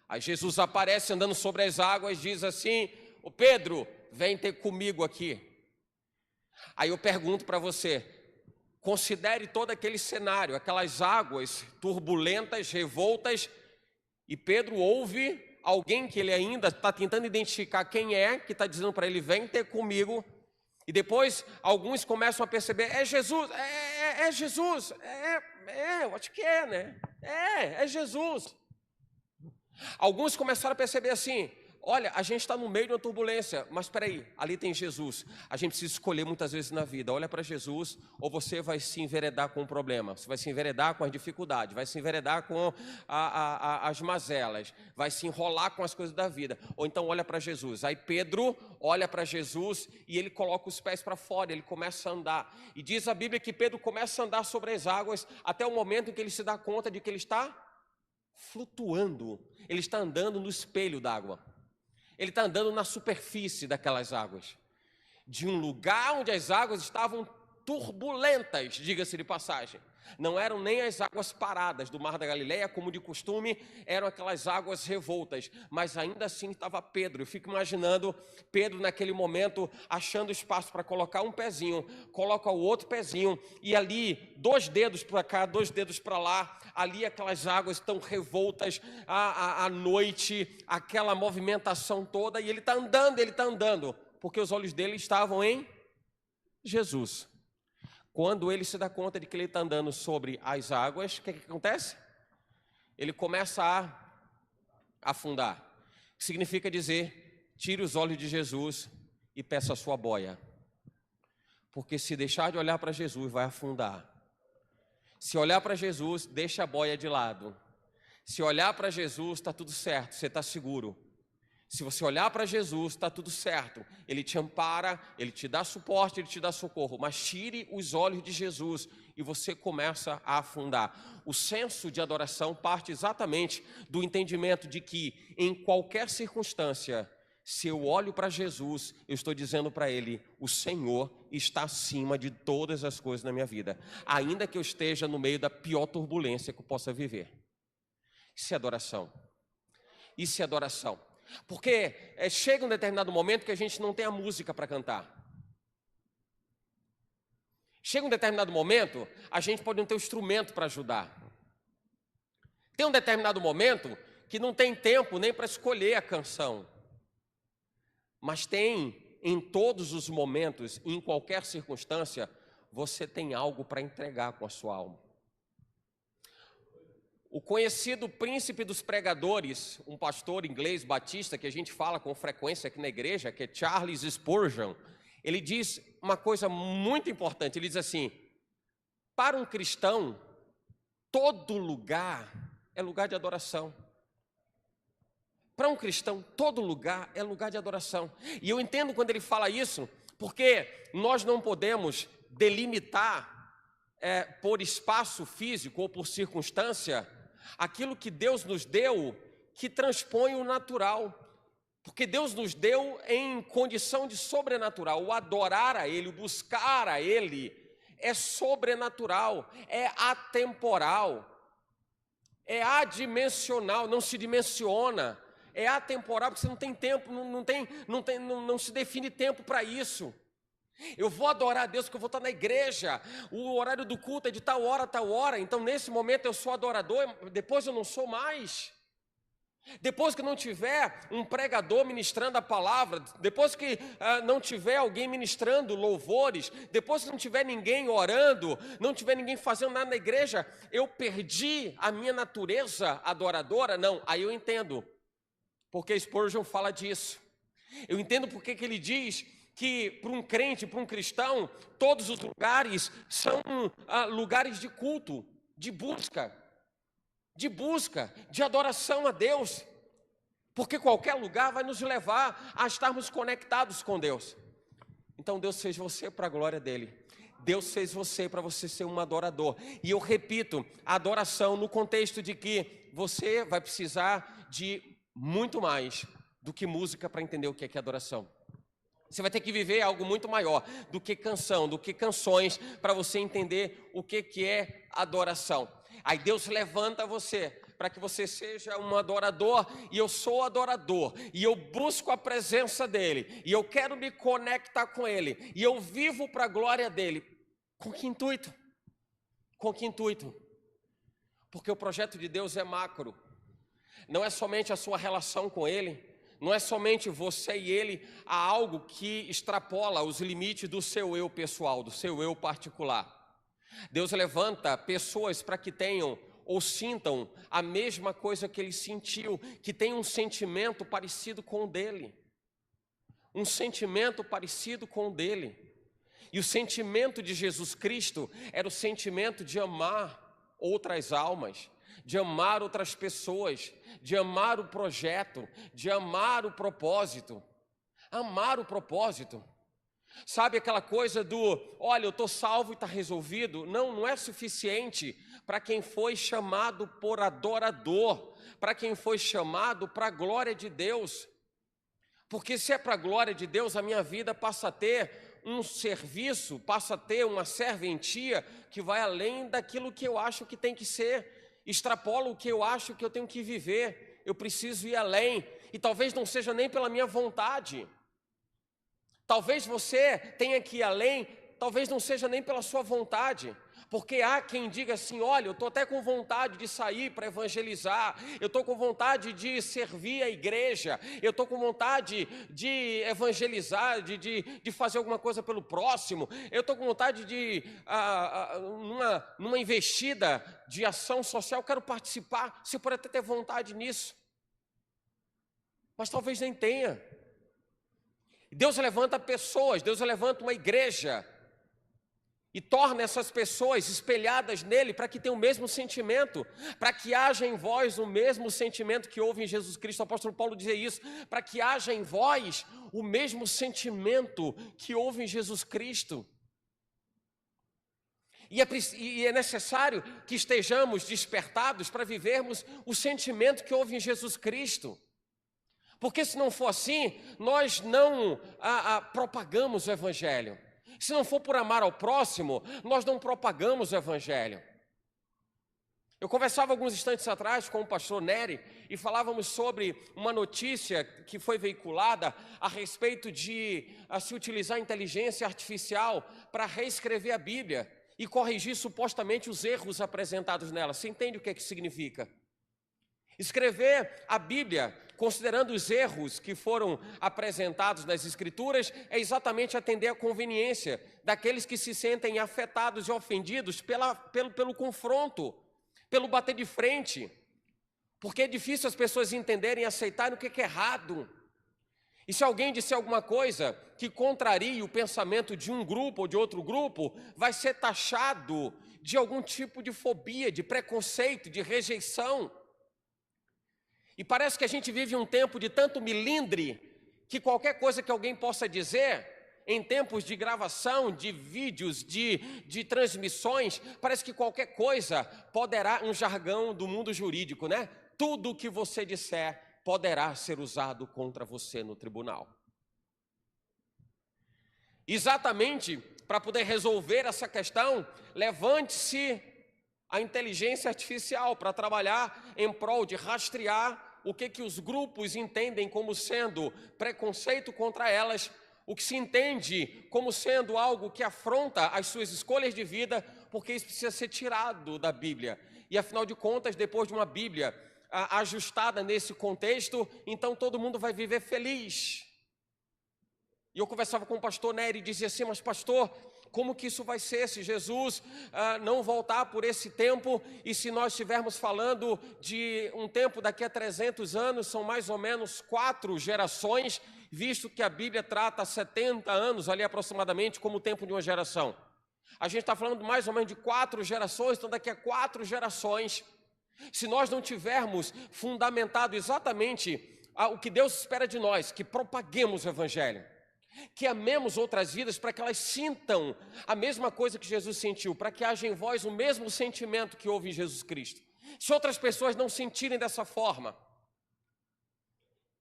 Aí Jesus aparece andando sobre as águas, diz assim: ô Pedro, vem ter comigo aqui. Aí eu pergunto para você, considere todo aquele cenário, aquelas águas turbulentas, revoltas, e Pedro ouve alguém que ele ainda está tentando identificar quem é, que está dizendo para ele: vem ter comigo. E depois alguns começam a perceber: é Jesus, é Jesus, eu acho que é, né? É Jesus. Alguns começaram a perceber assim: olha, a gente está no meio de uma turbulência, mas espera aí, ali tem Jesus. A gente precisa escolher muitas vezes na vida: olha para Jesus, ou você vai se enveredar com o problema, você vai se enveredar com as dificuldades, vai se enveredar com as mazelas, vai se enrolar com as coisas da vida, ou então olha para Jesus. Aí Pedro olha para Jesus e ele coloca os pés para fora, ele começa a andar, e diz a Bíblia que Pedro começa a andar sobre as águas até o momento em que ele se dá conta de que ele está flutuando, ele está andando no espelho d'água, ele está andando na superfície daquelas águas, de um lugar onde as águas estavam turbulentas, diga-se de passagem. Não eram nem as águas paradas do Mar da Galileia, como de costume, eram aquelas águas revoltas, mas ainda assim estava Pedro. Eu fico imaginando Pedro naquele momento, achando espaço para colocar um pezinho, coloca o outro pezinho, e ali, 2 dedos para cá, 2 dedos para lá, ali aquelas águas estão revoltas, à noite, aquela movimentação toda, e ele está andando, porque os olhos dele estavam em Jesus. Quando ele se dá conta de que ele está andando sobre as águas, o que acontece? Ele começa a afundar. Significa dizer: tire os olhos de Jesus e peça a sua boia. Porque se deixar de olhar para Jesus, vai afundar. Se olhar para Jesus, deixa a boia de lado. Se olhar para Jesus, está tudo certo, você está seguro. Se você olhar para Jesus, está tudo certo. Ele te ampara, Ele te dá suporte, Ele te dá socorro. Mas tire os olhos de Jesus e você começa a afundar. O senso de adoração parte exatamente do entendimento de que em qualquer circunstância, se eu olho para Jesus, eu estou dizendo para Ele: o Senhor está acima de todas as coisas na minha vida, ainda que eu esteja no meio da pior turbulência que eu possa viver. Isso é adoração. Isso é adoração. Porque chega um determinado momento que a gente não tem a música para cantar. Chega um determinado momento, a gente pode não ter o instrumento para ajudar. Tem um determinado momento que não tem tempo nem para escolher a canção. Mas tem, em todos os momentos, em qualquer circunstância, você tem algo para entregar com a sua alma. O conhecido príncipe dos pregadores, um pastor inglês batista que a gente fala com frequência aqui na igreja, que é Charles Spurgeon, ele diz uma coisa muito importante. Ele diz assim: para um cristão, todo lugar é lugar de adoração. Para um cristão, todo lugar é lugar de adoração. E eu entendo quando ele fala isso, porque nós não podemos delimitar por espaço físico ou por circunstância aquilo que Deus nos deu, que transpõe o natural. Porque Deus nos deu em condição de sobrenatural. O adorar a Ele, o buscar a Ele, é sobrenatural, é atemporal, é adimensional, não se dimensiona, é atemporal, porque você não tem tempo, não se define tempo para isso. Eu vou adorar a Deus porque eu vou estar na igreja, o horário do culto é de tal hora, então nesse momento eu sou adorador, depois eu não sou mais. Depois que não tiver um pregador ministrando a palavra, depois que não tiver alguém ministrando louvores, depois que não tiver ninguém orando, não tiver ninguém fazendo nada na igreja, eu perdi a minha natureza adoradora? Não, aí eu entendo, porque Spurgeon fala disso. Eu entendo porque que ele diz que para um crente, para um cristão, todos os lugares são lugares de culto, de busca, de adoração a Deus, porque qualquer lugar vai nos levar a estarmos conectados com Deus. Então Deus fez você para a glória dEle, Deus fez você para você ser um adorador. E eu repito, a adoração no contexto de que você vai precisar de muito mais do que música para entender o que é adoração. Você vai ter que viver algo muito maior do que canção, do que canções, para você entender o que é adoração. Aí Deus levanta você para que você seja um adorador, e eu sou adorador, e eu busco a presença dEle, e eu quero me conectar com Ele, e eu vivo para a glória dEle. Com que intuito? Com que intuito? Porque o projeto de Deus é macro, não é somente a sua relação com Ele, não é somente você e Ele, há algo que extrapola os limites do seu eu pessoal, do seu eu particular. Deus levanta pessoas para que tenham ou sintam a mesma coisa que Ele sentiu, que tenham um sentimento parecido com o dele. Um sentimento parecido com o dele. E o sentimento de Jesus Cristo era o sentimento de amar outras almas, de amar outras pessoas, de amar o projeto, de amar o propósito. Amar o propósito. Sabe aquela coisa do, olha, eu estou salvo e está resolvido? Não, não é suficiente para quem foi chamado por adorador, para quem foi chamado para a glória de Deus. Porque se é para a glória de Deus, a minha vida passa a ter um serviço, passa a ter uma serventia que vai além daquilo que eu acho que tem que ser, extrapola o que eu acho que eu tenho que viver, eu preciso ir além, e talvez não seja nem pela minha vontade. Talvez você tenha que ir além, talvez não seja nem pela sua vontade, porque há quem diga assim, olha, eu estou até com vontade de sair para evangelizar, eu estou com vontade de servir a igreja, eu estou com vontade de evangelizar, de fazer alguma coisa pelo próximo, eu estou com vontade de, numa investida de ação social, quero participar, você pode até ter vontade nisso, mas talvez nem tenha. Deus levanta pessoas, Deus levanta uma igreja e torna essas pessoas espelhadas nele para que tenham o mesmo sentimento, para que haja em vós o mesmo sentimento que houve em Jesus Cristo. O apóstolo Paulo dizia isso, para que haja em vós o mesmo sentimento que houve em Jesus Cristo. E é necessário que estejamos despertados para vivermos o sentimento que houve em Jesus Cristo. Porque se não for assim, nós não propagamos o Evangelho. Se não for por amar ao próximo, nós não propagamos o Evangelho. Eu conversava alguns instantes atrás com o pastor Nery e falávamos sobre uma notícia que foi veiculada a respeito de se utilizar a inteligência artificial para reescrever a Bíblia e corrigir supostamente os erros apresentados nela. Você entende o que significa? Escrever a Bíblia, considerando os erros que foram apresentados nas Escrituras, é exatamente atender à conveniência daqueles que se sentem afetados e ofendidos pelo confronto, pelo bater de frente, porque é difícil as pessoas entenderem e aceitarem o que é errado. E se alguém disser alguma coisa que contrarie o pensamento de um grupo ou de outro grupo, vai ser taxado de algum tipo de fobia, de preconceito, de rejeição. E parece que a gente vive um tempo de tanto milindre, que qualquer coisa que alguém possa dizer, em tempos de gravação, de vídeos, de transmissões, parece que qualquer coisa poderá, um jargão do mundo jurídico, né? Tudo o que você disser poderá ser usado contra você no tribunal. Exatamente para poder resolver essa questão, levante-se a inteligência artificial para trabalhar em prol de rastrear o que os grupos entendem como sendo preconceito contra elas, o que se entende como sendo algo que afronta as suas escolhas de vida, porque isso precisa ser tirado da Bíblia. E afinal de contas, depois de uma Bíblia ajustada nesse contexto, então todo mundo vai viver feliz. E eu conversava com o pastor Nery e dizia assim, mas pastor, como que isso vai ser se Jesus não voltar por esse tempo e se nós estivermos falando de um tempo daqui a 300 anos, são mais ou menos 4 gerações, visto que a Bíblia trata 70 anos ali aproximadamente como o tempo de uma geração. A gente está falando mais ou menos de 4 gerações, então daqui a 4 gerações, se nós não tivermos fundamentado exatamente o que Deus espera de nós, que propaguemos o Evangelho, que amemos outras vidas para que elas sintam a mesma coisa que Jesus sentiu, para que haja em vós o mesmo sentimento que houve em Jesus Cristo. Se outras pessoas não sentirem dessa forma,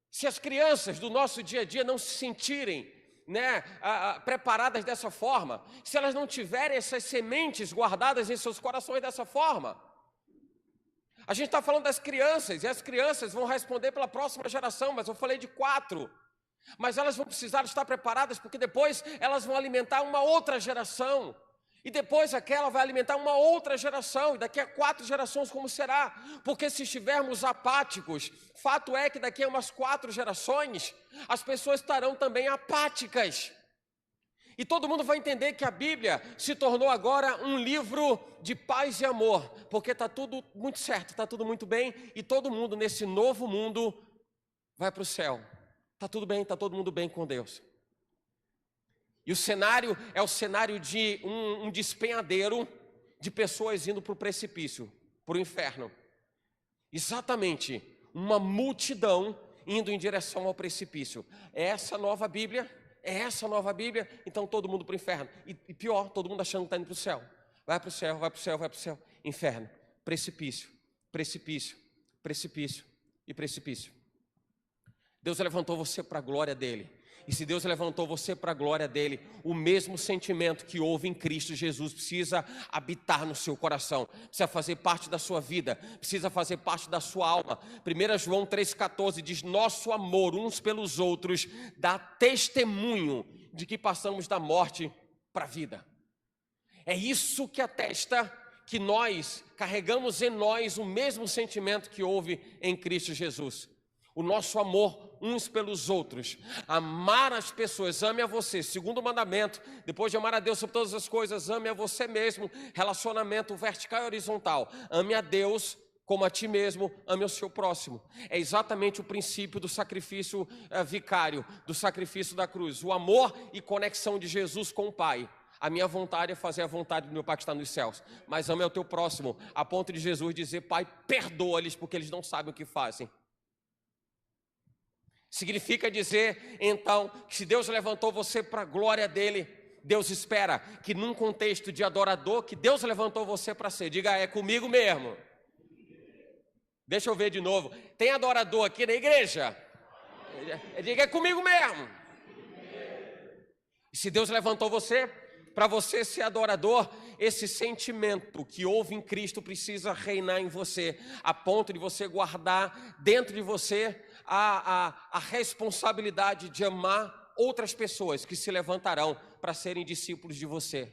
se as crianças do nosso dia a dia não se sentirem preparadas dessa forma, se elas não tiverem essas sementes guardadas em seus corações dessa forma, A gente está falando das crianças, e as crianças vão responder pela próxima geração, mas eu falei de 4. Mas elas vão precisar estar preparadas, porque depois elas vão alimentar uma outra geração. E depois aquela vai alimentar uma outra geração, e daqui a 4 gerações como será? Porque se estivermos apáticos, fato é que daqui a umas 4 gerações, as pessoas estarão também apáticas. E todo mundo vai entender que a Bíblia se tornou agora um livro de paz e amor, porque está tudo muito certo, está tudo muito bem, e todo mundo nesse novo mundo vai para o céu. Está tudo bem, está todo mundo bem com Deus. E o cenário é o cenário de um despenhadeiro de pessoas indo para o precipício, para o inferno. Exatamente, uma multidão indo em direção ao precipício. É essa nova Bíblia? É essa a nova Bíblia? Então todo mundo para o inferno. E pior, todo mundo achando que está indo para o céu. Vai para o céu, vai para o céu, vai para o céu. Inferno, precipício, precipício, precipício e precipício. Deus levantou você para a glória dEle. E se Deus levantou você para a glória dEle, o mesmo sentimento que houve em Cristo Jesus precisa habitar no seu coração, precisa fazer parte da sua vida, precisa fazer parte da sua alma. 1 João 3,14 diz: nosso amor uns pelos outros dá testemunho de que passamos da morte para a vida. É isso que atesta que nós carregamos em nós o mesmo sentimento que houve em Cristo Jesus. O nosso amor uns pelos outros, amar as pessoas, ame a você, segundo o mandamento, depois de amar a Deus sobre todas as coisas, ame a você mesmo, relacionamento vertical e horizontal, ame a Deus como a ti mesmo, ame o seu próximo. É exatamente o princípio do sacrifício vicário, do sacrifício da cruz, o amor e conexão de Jesus com o Pai. A minha vontade é fazer a vontade do meu Pai que está nos céus, mas ame ao teu próximo, a ponto de Jesus dizer: Pai, perdoa-lhes porque eles não sabem o que fazem. Significa dizer, então, que se Deus levantou você para a glória dEle, Deus espera que num contexto de adorador, que Deus levantou você para ser. Diga: é comigo mesmo. Deixa eu ver de novo. Tem adorador aqui na igreja? Diga: é comigo mesmo. E se Deus levantou você para você ser adorador, esse sentimento que houve em Cristo precisa reinar em você, a ponto de você guardar dentro de você a responsabilidade de amar outras pessoas que se levantarão para serem discípulos de você.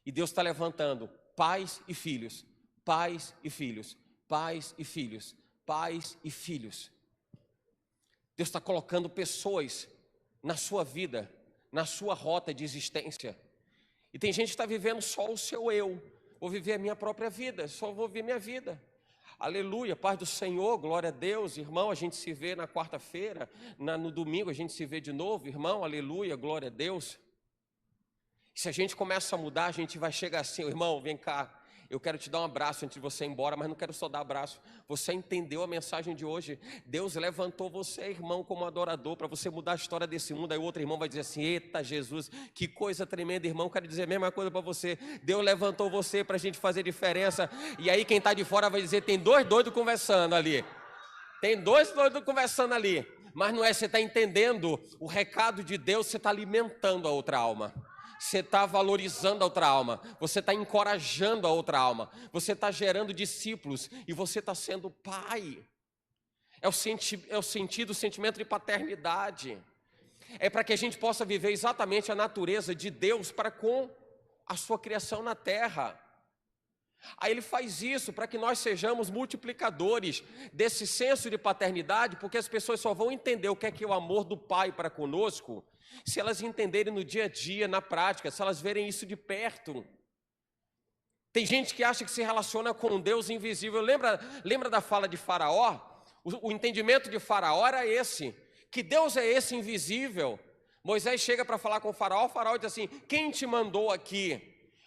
E Deus está levantando pais e filhos, pais e filhos, pais e filhos, pais e filhos. Deus está colocando pessoas na sua vida, na sua rota de existência. E tem gente que está vivendo só o seu eu. Vou viver a minha própria vida, só vou viver minha vida. Aleluia, paz do Senhor, glória a Deus. Irmão, a gente se vê na quarta-feira, no domingo a gente se vê de novo. Irmão, aleluia, glória a Deus. Se a gente começa a mudar, a gente vai chegar assim: irmão, vem cá, eu quero te dar um abraço antes de você ir embora, mas não quero só dar abraço. Você entendeu a mensagem de hoje? Deus levantou você, irmão, como adorador, para você mudar a história desse mundo. Aí o outro irmão vai dizer assim: eita Jesus, que coisa tremenda, irmão. Quero dizer a mesma coisa para você. Deus levantou você para a gente fazer diferença. E aí quem está de fora vai dizer: tem 2 doidos conversando ali. Tem 2 doidos conversando ali. Mas não é, você está entendendo o recado de Deus, você está alimentando a outra alma. Você está valorizando a outra alma, você está encorajando a outra alma, você está gerando discípulos e você está sendo pai. É o sentido, o sentimento de paternidade. É para que a gente possa viver exatamente a natureza de Deus para com a sua criação na terra. Aí Ele faz isso para que nós sejamos multiplicadores desse senso de paternidade, porque as pessoas só vão entender o que é o amor do Pai para conosco se elas entenderem no dia a dia, na prática, se elas verem isso de perto. Tem gente que acha que se relaciona com um Deus invisível. Lembra da fala de Faraó? O entendimento de Faraó era esse, que Deus é esse invisível. Moisés chega para falar com o Faraó diz assim: quem te mandou aqui?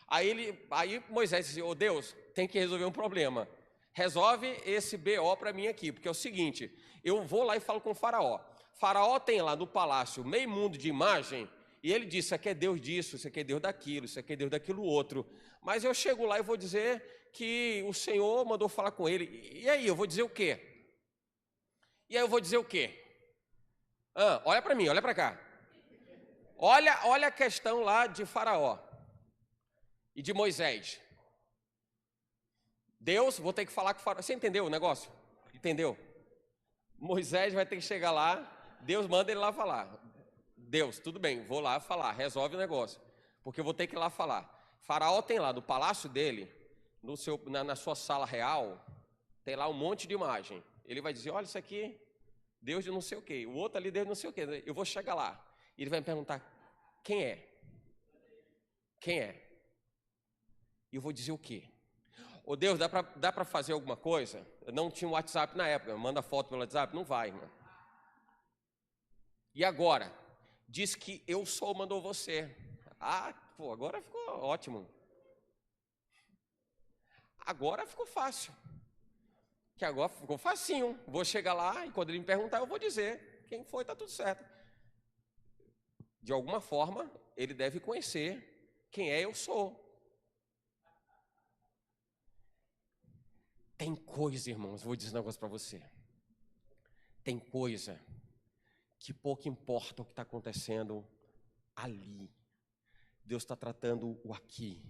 Aí Moisés diz: ô Deus, tem que resolver um problema. Resolve esse BO para mim aqui, porque é o seguinte: eu vou lá e falo com o Faraó. Faraó tem lá no palácio meio mundo de imagem, e ele diz: isso aqui é Deus disso, isso aqui é Deus daquilo, isso aqui é Deus daquilo outro. Mas eu chego lá e vou dizer que o Senhor mandou falar com ele. E aí, eu vou dizer o quê? Olha para mim, olha para cá. Olha a questão lá de Faraó e de Moisés. Deus, vou ter que falar com o faraó. Você entendeu o negócio? Entendeu? Moisés vai ter que chegar lá, Deus manda ele lá falar. Deus, tudo bem, vou lá falar, resolve o negócio, porque eu vou ter que ir lá falar. Faraó tem lá, no palácio dele, na sua sala real, tem lá um monte de imagem. Ele vai dizer, olha isso aqui, Deus de não sei o quê, o outro ali, Deus de não sei o quê. Eu vou chegar lá, e ele vai me perguntar, quem é? Quem é? E eu vou dizer o quê? Ô Deus, dá para fazer alguma coisa? Eu não tinha WhatsApp na época, manda foto pelo WhatsApp, não vai, irmão. E agora? Diz que eu sou, mandou você. Ah, pô, agora ficou ótimo. Agora ficou fácil. Que agora ficou facinho. Vou chegar lá e quando ele me perguntar, eu vou dizer. Quem foi, tá tudo certo. De alguma forma, ele deve conhecer quem é eu sou. Tem coisa, irmãos, vou dizer um negócio para você. Tem coisa que pouco importa o que está acontecendo ali. Deus está tratando o aqui.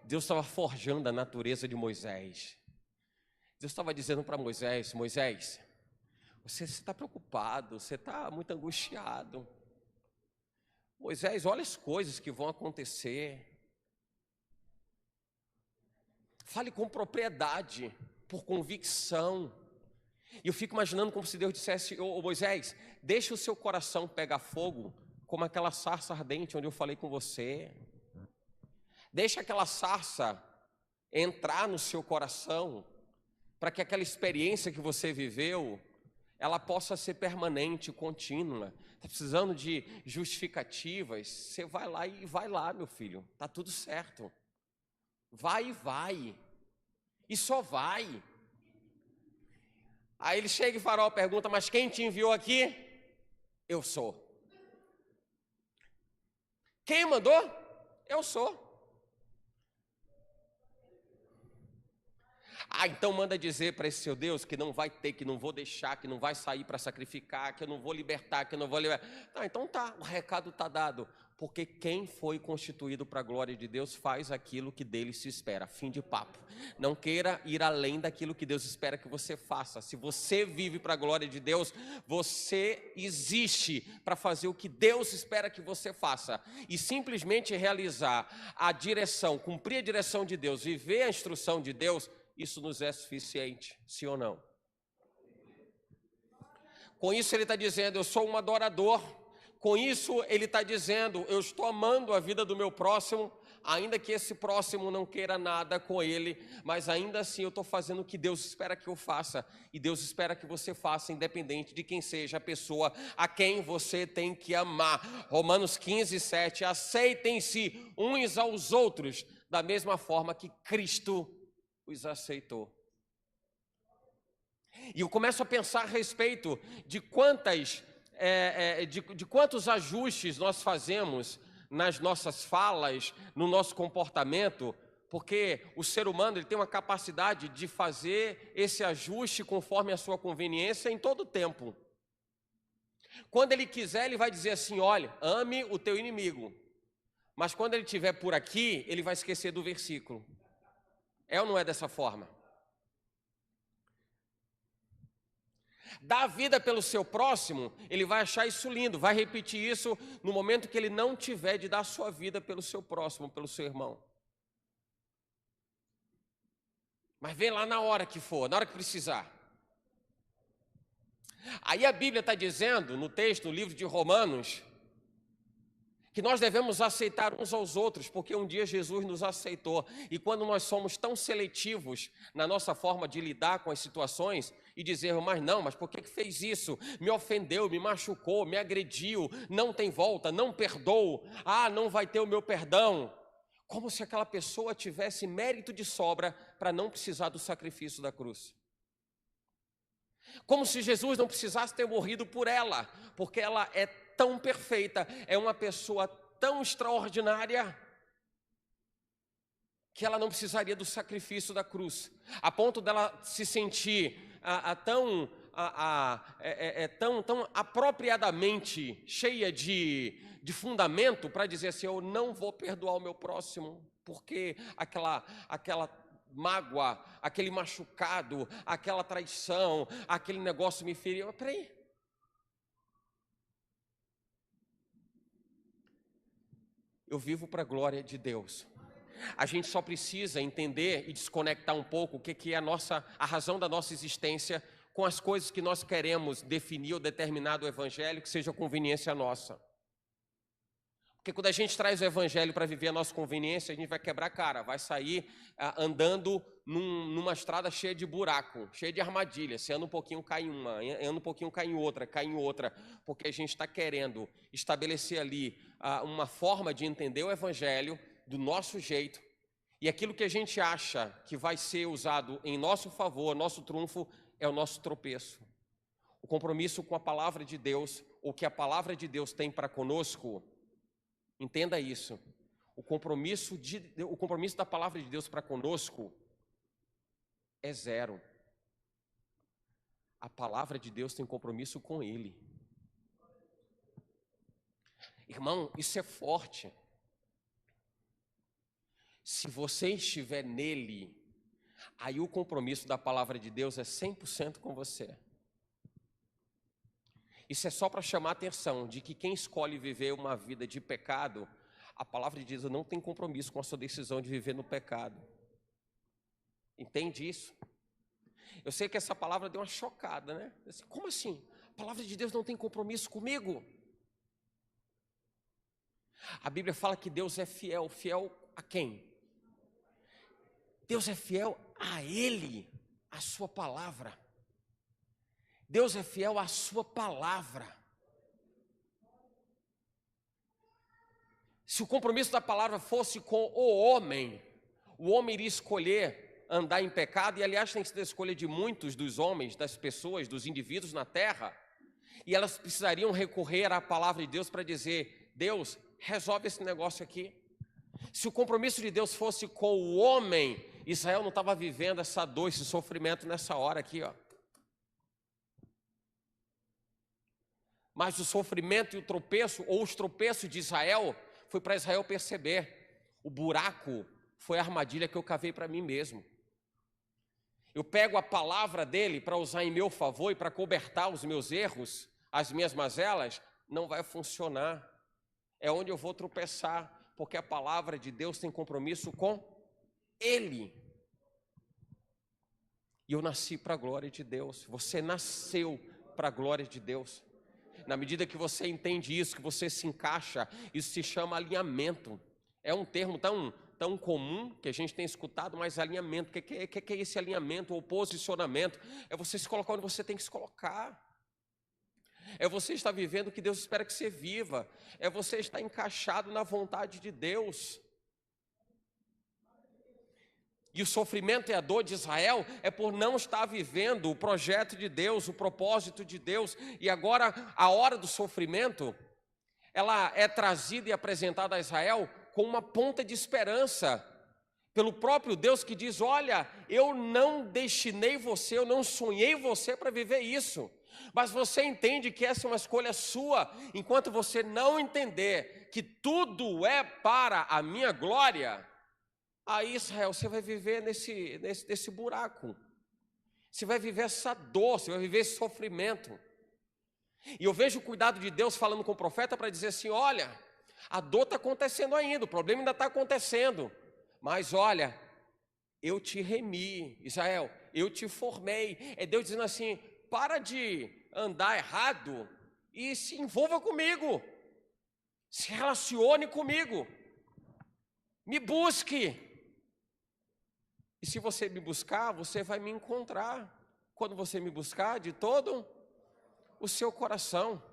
Deus estava forjando a natureza de Moisés. Deus estava dizendo para Moisés, Moisés, você está preocupado, você está muito angustiado. Moisés, olha as coisas que vão acontecer. Fale com propriedade, por convicção. E eu fico imaginando como se Deus dissesse, ô Moisés, deixa o seu coração pegar fogo, como aquela sarça ardente onde eu falei com você. Deixa aquela sarça entrar no seu coração, para que aquela experiência que você viveu, ela possa ser permanente, contínua. Está precisando de justificativas? Você vai lá e vai lá, meu filho. Está tudo certo. Vai e vai. E só vai. Aí ele chega e Faraó pergunta, mas quem te enviou aqui? Eu sou. Quem mandou? Eu sou. Ah, então manda dizer para esse seu Deus que não vai ter, que não vou deixar, que não vai sair para sacrificar, que eu não vou libertar, que eu não vou libertar. Ah, então tá, o recado está dado. Porque quem foi constituído para a glória de Deus faz aquilo que dele se espera. Fim de papo. Não queira ir além daquilo que Deus espera que você faça. Se você vive para a glória de Deus, você existe para fazer o que Deus espera que você faça. E simplesmente realizar a direção, cumprir a direção de Deus, viver a instrução de Deus, isso nos é suficiente, sim ou não? Com isso ele está dizendo, eu sou um adorador. Com isso ele está dizendo, eu estou amando a vida do meu próximo, ainda que esse próximo não queira nada com ele, mas ainda assim eu estou fazendo o que Deus espera que eu faça. E Deus espera que você faça, independente de quem seja a pessoa a quem você tem que amar. Romanos 15, 7, aceitem-se uns aos outros, da mesma forma que Cristo os aceitou. E eu começo a pensar a respeito de quantos ajustes nós fazemos nas nossas falas, no nosso comportamento, porque o ser humano ele tem uma capacidade de fazer esse ajuste conforme a sua conveniência em todo o tempo. Quando ele quiser, ele vai dizer assim, olha, ame o teu inimigo. Mas quando ele estiver por aqui, ele vai esquecer do versículo. É ou não é dessa forma? Dar a vida pelo seu próximo, ele vai achar isso lindo, vai repetir isso no momento que ele não tiver de dar a sua vida pelo seu próximo, pelo seu irmão. Mas vem lá na hora que for, na hora que precisar. Aí a Bíblia está dizendo, no texto, no livro de Romanos, que nós devemos aceitar uns aos outros, porque um dia Jesus nos aceitou. E quando nós somos tão seletivos na nossa forma de lidar com as situações e dizermos, mas por que fez isso? Me ofendeu, me machucou, me agrediu, não tem volta, não perdoou, não vai ter o meu perdão. Como se aquela pessoa tivesse mérito de sobra para não precisar do sacrifício da cruz. Como se Jesus não precisasse ter morrido por ela, porque ela é tão perfeita, é uma pessoa tão extraordinária, que ela não precisaria do sacrifício da cruz, a ponto dela se sentir tão apropriadamente cheia de fundamento para dizer assim, eu não vou perdoar o meu próximo, porque aquela mágoa, aquele machucado, aquela traição, aquele negócio me feriu. Mas peraí. Eu vivo para a glória de Deus. A gente só precisa entender e desconectar um pouco o que é a razão da nossa existência com as coisas que nós queremos definir ou determinar do evangelho que seja conveniência nossa. Porque quando a gente traz o evangelho para viver a nossa conveniência, a gente vai quebrar a cara, vai sair andando numa estrada cheia de buraco, cheia de armadilhas. Se anda um pouquinho, cai em uma, anda um pouquinho, cai em outra, porque a gente está querendo estabelecer ali uma forma de entender o evangelho do nosso jeito, e aquilo que a gente acha que vai ser usado em nosso favor, nosso trunfo, é o nosso tropeço. O compromisso com a palavra de Deus, o que a palavra de Deus tem para conosco, entenda isso. O compromisso da palavra de Deus para conosco é zero. A palavra de Deus tem compromisso com Ele. Irmão, isso é forte. Se você estiver nele, aí o compromisso da palavra de Deus é 100% com você. Isso é só para chamar a atenção de que quem escolhe viver uma vida de pecado, a palavra de Deus não tem compromisso com a sua decisão de viver no pecado. Entende isso? Eu sei que essa palavra deu uma chocada, né? Como assim? A palavra de Deus não tem compromisso comigo? A Bíblia fala que Deus é fiel. Fiel a quem? Deus é fiel a Ele, a sua palavra. Deus é fiel à sua palavra. Se o compromisso da palavra fosse com o homem iria escolher andar em pecado, e aliás tem sido a escolha de muitos dos homens, das pessoas, dos indivíduos na terra, e elas precisariam recorrer à palavra de Deus para dizer: Deus, resolve esse negócio aqui. Se o compromisso de Deus fosse com o homem, Israel não estava vivendo essa dor, esse sofrimento nessa hora aqui, ó. Mas o sofrimento e o tropeço, ou os tropeços de Israel, foi para Israel perceber: o buraco foi a armadilha que eu cavei para mim mesmo. Eu pego a palavra dele para usar em meu favor e para cobertar os meus erros, as minhas mazelas, não vai funcionar. É onde eu vou tropeçar, porque a palavra de Deus tem compromisso com Ele. E eu nasci para a glória de Deus. Você nasceu para a glória de Deus. Na medida que você entende isso, que você se encaixa, isso se chama alinhamento. É um termo tão comum que a gente tem escutado, mas alinhamento. O que é esse alinhamento ou posicionamento? É você se colocar onde você tem que se colocar. É você estar vivendo o que Deus espera que você viva. É você estar encaixado na vontade de Deus. E o sofrimento e a dor de Israel é por não estar vivendo o projeto de Deus, o propósito de Deus. E agora a hora do sofrimento, ela é trazida e apresentada a Israel com uma ponta de esperança, pelo próprio Deus que diz: olha, eu não destinei você, eu não sonhei você para viver isso. Mas você entende que essa é uma escolha sua. Enquanto você não entender que tudo é para a minha glória, aí, Israel, você vai viver nesse buraco. Você vai viver essa dor, você vai viver esse sofrimento. E eu vejo o cuidado de Deus falando com o profeta para dizer assim: olha, a dor está acontecendo ainda, o problema ainda está acontecendo. Mas olha, eu te remi, Israel, eu te formei. É Deus dizendo assim: para de andar errado e se envolva comigo. Se relacione comigo. Me busque. E se você me buscar, você vai me encontrar. Quando você me buscar de todo o seu coração.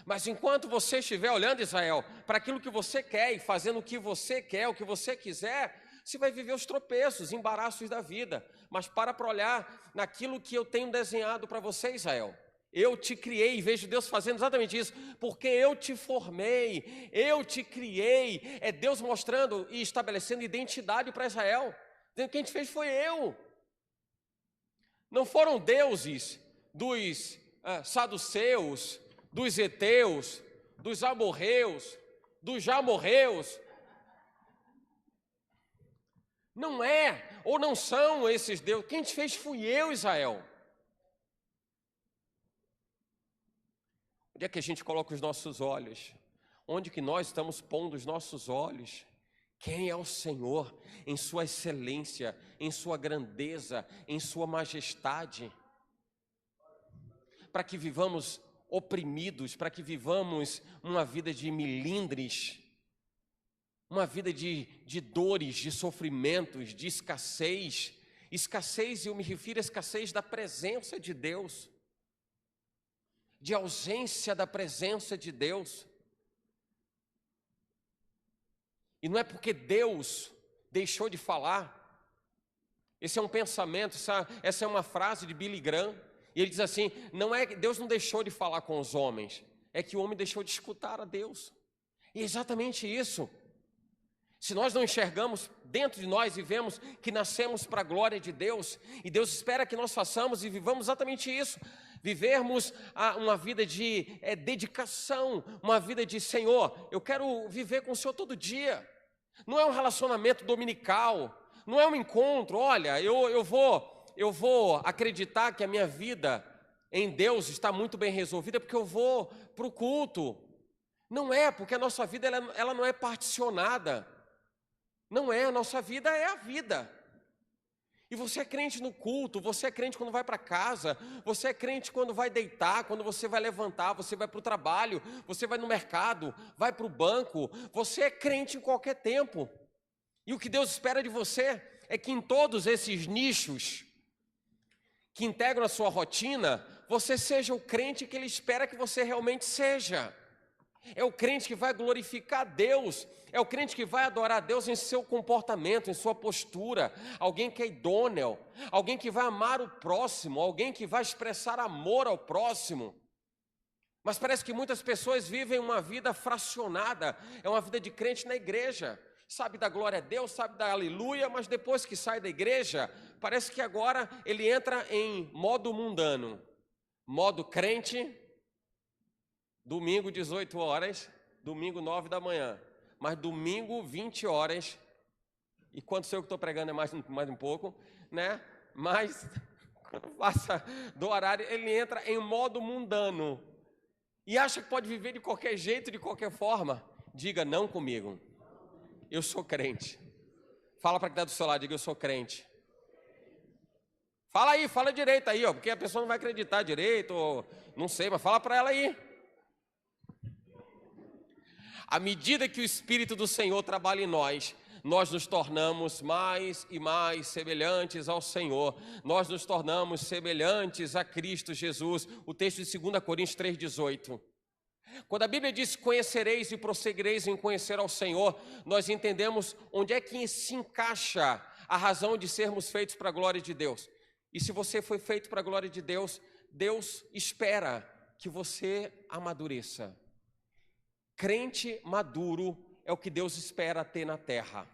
Mas enquanto você estiver olhando, Israel, para aquilo que você quer e fazendo o que você quer, o que você quiser, você vai viver os tropeços, embaraços da vida. Mas para olhar naquilo que eu tenho desenhado para você, Israel. Eu te criei, e vejo Deus fazendo exatamente isso, porque eu te formei, eu te criei. É Deus mostrando e estabelecendo identidade para Israel. Quem te fez foi eu. Não foram deuses dos saduceus, dos heteus, dos amorreus, dos jamorreus. Não é, ou não são esses deuses. Quem te fez fui eu, Israel. Onde é que a gente coloca os nossos olhos? Onde que nós estamos pondo os nossos olhos? Quem é o Senhor em sua excelência, em sua grandeza, em sua majestade? Para que vivamos oprimidos, para que vivamos uma vida de milindres, uma vida de dores, de sofrimentos, de escassez. Escassez, eu me refiro à escassez da presença de Deus, de ausência da presença de Deus. E não é porque Deus deixou de falar. Esse é um pensamento, essa é uma frase de Billy Graham. E ele diz assim, não é que Deus não deixou de falar com os homens, é que o homem deixou de escutar a Deus. E é exatamente isso. Se nós não enxergamos dentro de nós e vemos que nascemos para a glória de Deus, e Deus espera que nós façamos e vivamos exatamente isso, vivermos uma vida de dedicação, uma vida de Senhor, eu quero viver com o Senhor todo dia. Não é um relacionamento dominical, não é um encontro, olha, eu vou acreditar que a minha vida em Deus está muito bem resolvida porque eu vou para o culto. Não é, porque a nossa vida ela não é particionada. Não é, a nossa vida é a vida. E você é crente no culto, você é crente quando vai para casa, você é crente quando vai deitar, quando você vai levantar, você vai para o trabalho, você vai no mercado, vai para o banco, você é crente em qualquer tempo. E o que Deus espera de você é que em todos esses nichos que integram a sua rotina, você seja o crente que Ele espera que você realmente seja. É o crente que vai glorificar a Deus, é o crente que vai adorar a Deus em seu comportamento, em sua postura, alguém que é idôneo, alguém que vai amar o próximo, alguém que vai expressar amor ao próximo. Mas parece que muitas pessoas vivem uma vida fracionada, é uma vida de crente na igreja, sabe da glória a Deus, sabe da aleluia, mas depois que sai da igreja, parece que agora ele entra em modo mundano, modo crente. Domingo 18 horas, domingo 9 da manhã, mas domingo 20 horas, e quando sou eu que estou pregando é mais um pouco, né? Mas quando passa do horário, ele entra em modo mundano, e acha que pode viver de qualquer jeito, de qualquer forma. Diga não comigo, eu sou crente. Fala para quem está do seu lado, diga eu sou crente. Fala aí, fala direito aí, ó, porque a pessoa não vai acreditar direito, ou não sei, mas fala para ela aí. À medida que o Espírito do Senhor trabalha em nós, nós nos tornamos mais e mais semelhantes ao Senhor. Nós nos tornamos semelhantes a Cristo Jesus. O texto de 2 Coríntios 3,18. Quando a Bíblia diz, conhecereis e prosseguireis em conhecer ao Senhor, nós entendemos onde é que se encaixa a razão de sermos feitos para a glória de Deus. E se você foi feito para a glória de Deus, Deus espera que você amadureça. Crente maduro é o que Deus espera ter na terra.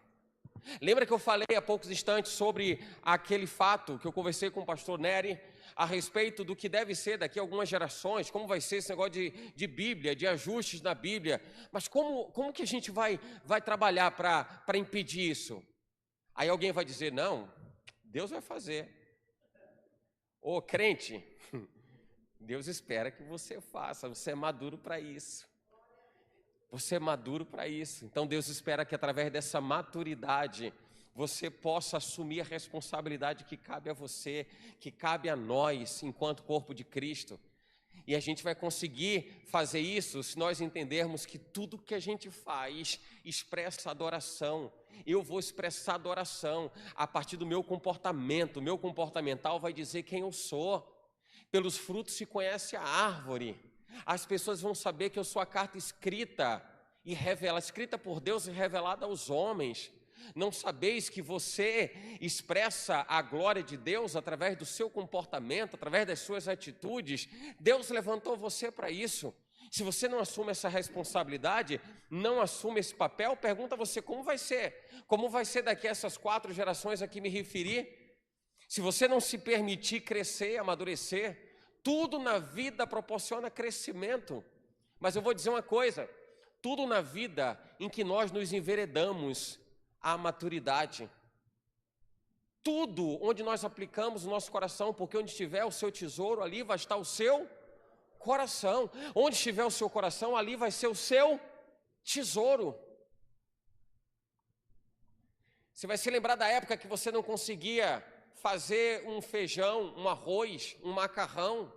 Lembra que eu falei há poucos instantes sobre aquele fato que eu conversei com o pastor Nery a respeito do que deve ser daqui a algumas gerações, como vai ser esse negócio de Bíblia, de ajustes na Bíblia, mas como que a gente vai trabalhar para impedir isso? Aí alguém vai dizer, não, Deus vai fazer. Ô crente, Deus espera que você faça, você é maduro para isso. Você é maduro para isso. Então Deus espera que através dessa maturidade você possa assumir a responsabilidade que cabe a você, que cabe a nós enquanto corpo de Cristo. E a gente vai conseguir fazer isso se nós entendermos que tudo que a gente faz expressa adoração. Eu vou expressar adoração a partir do meu comportamento. O meu comportamental vai dizer quem eu sou. Pelos frutos se conhece a árvore. As pessoas vão saber que eu sou a carta escrita por Deus e revelada aos homens. Não sabeis que você expressa a glória de Deus através do seu comportamento, através das suas atitudes? Deus levantou você para isso. Se você não assume essa responsabilidade, não assume esse papel, pergunta a você como vai ser? Como vai ser daqui a essas 4 gerações a que me referi? Se você não se permitir crescer, amadurecer, tudo na vida proporciona crescimento. Mas eu vou dizer uma coisa, tudo na vida em que nós nos enveredamos à maturidade, tudo onde nós aplicamos o nosso coração, porque onde estiver o seu tesouro, ali vai estar o seu coração. Onde estiver o seu coração, ali vai ser o seu tesouro. Você vai se lembrar da época que você não conseguia fazer um feijão, um arroz, um macarrão.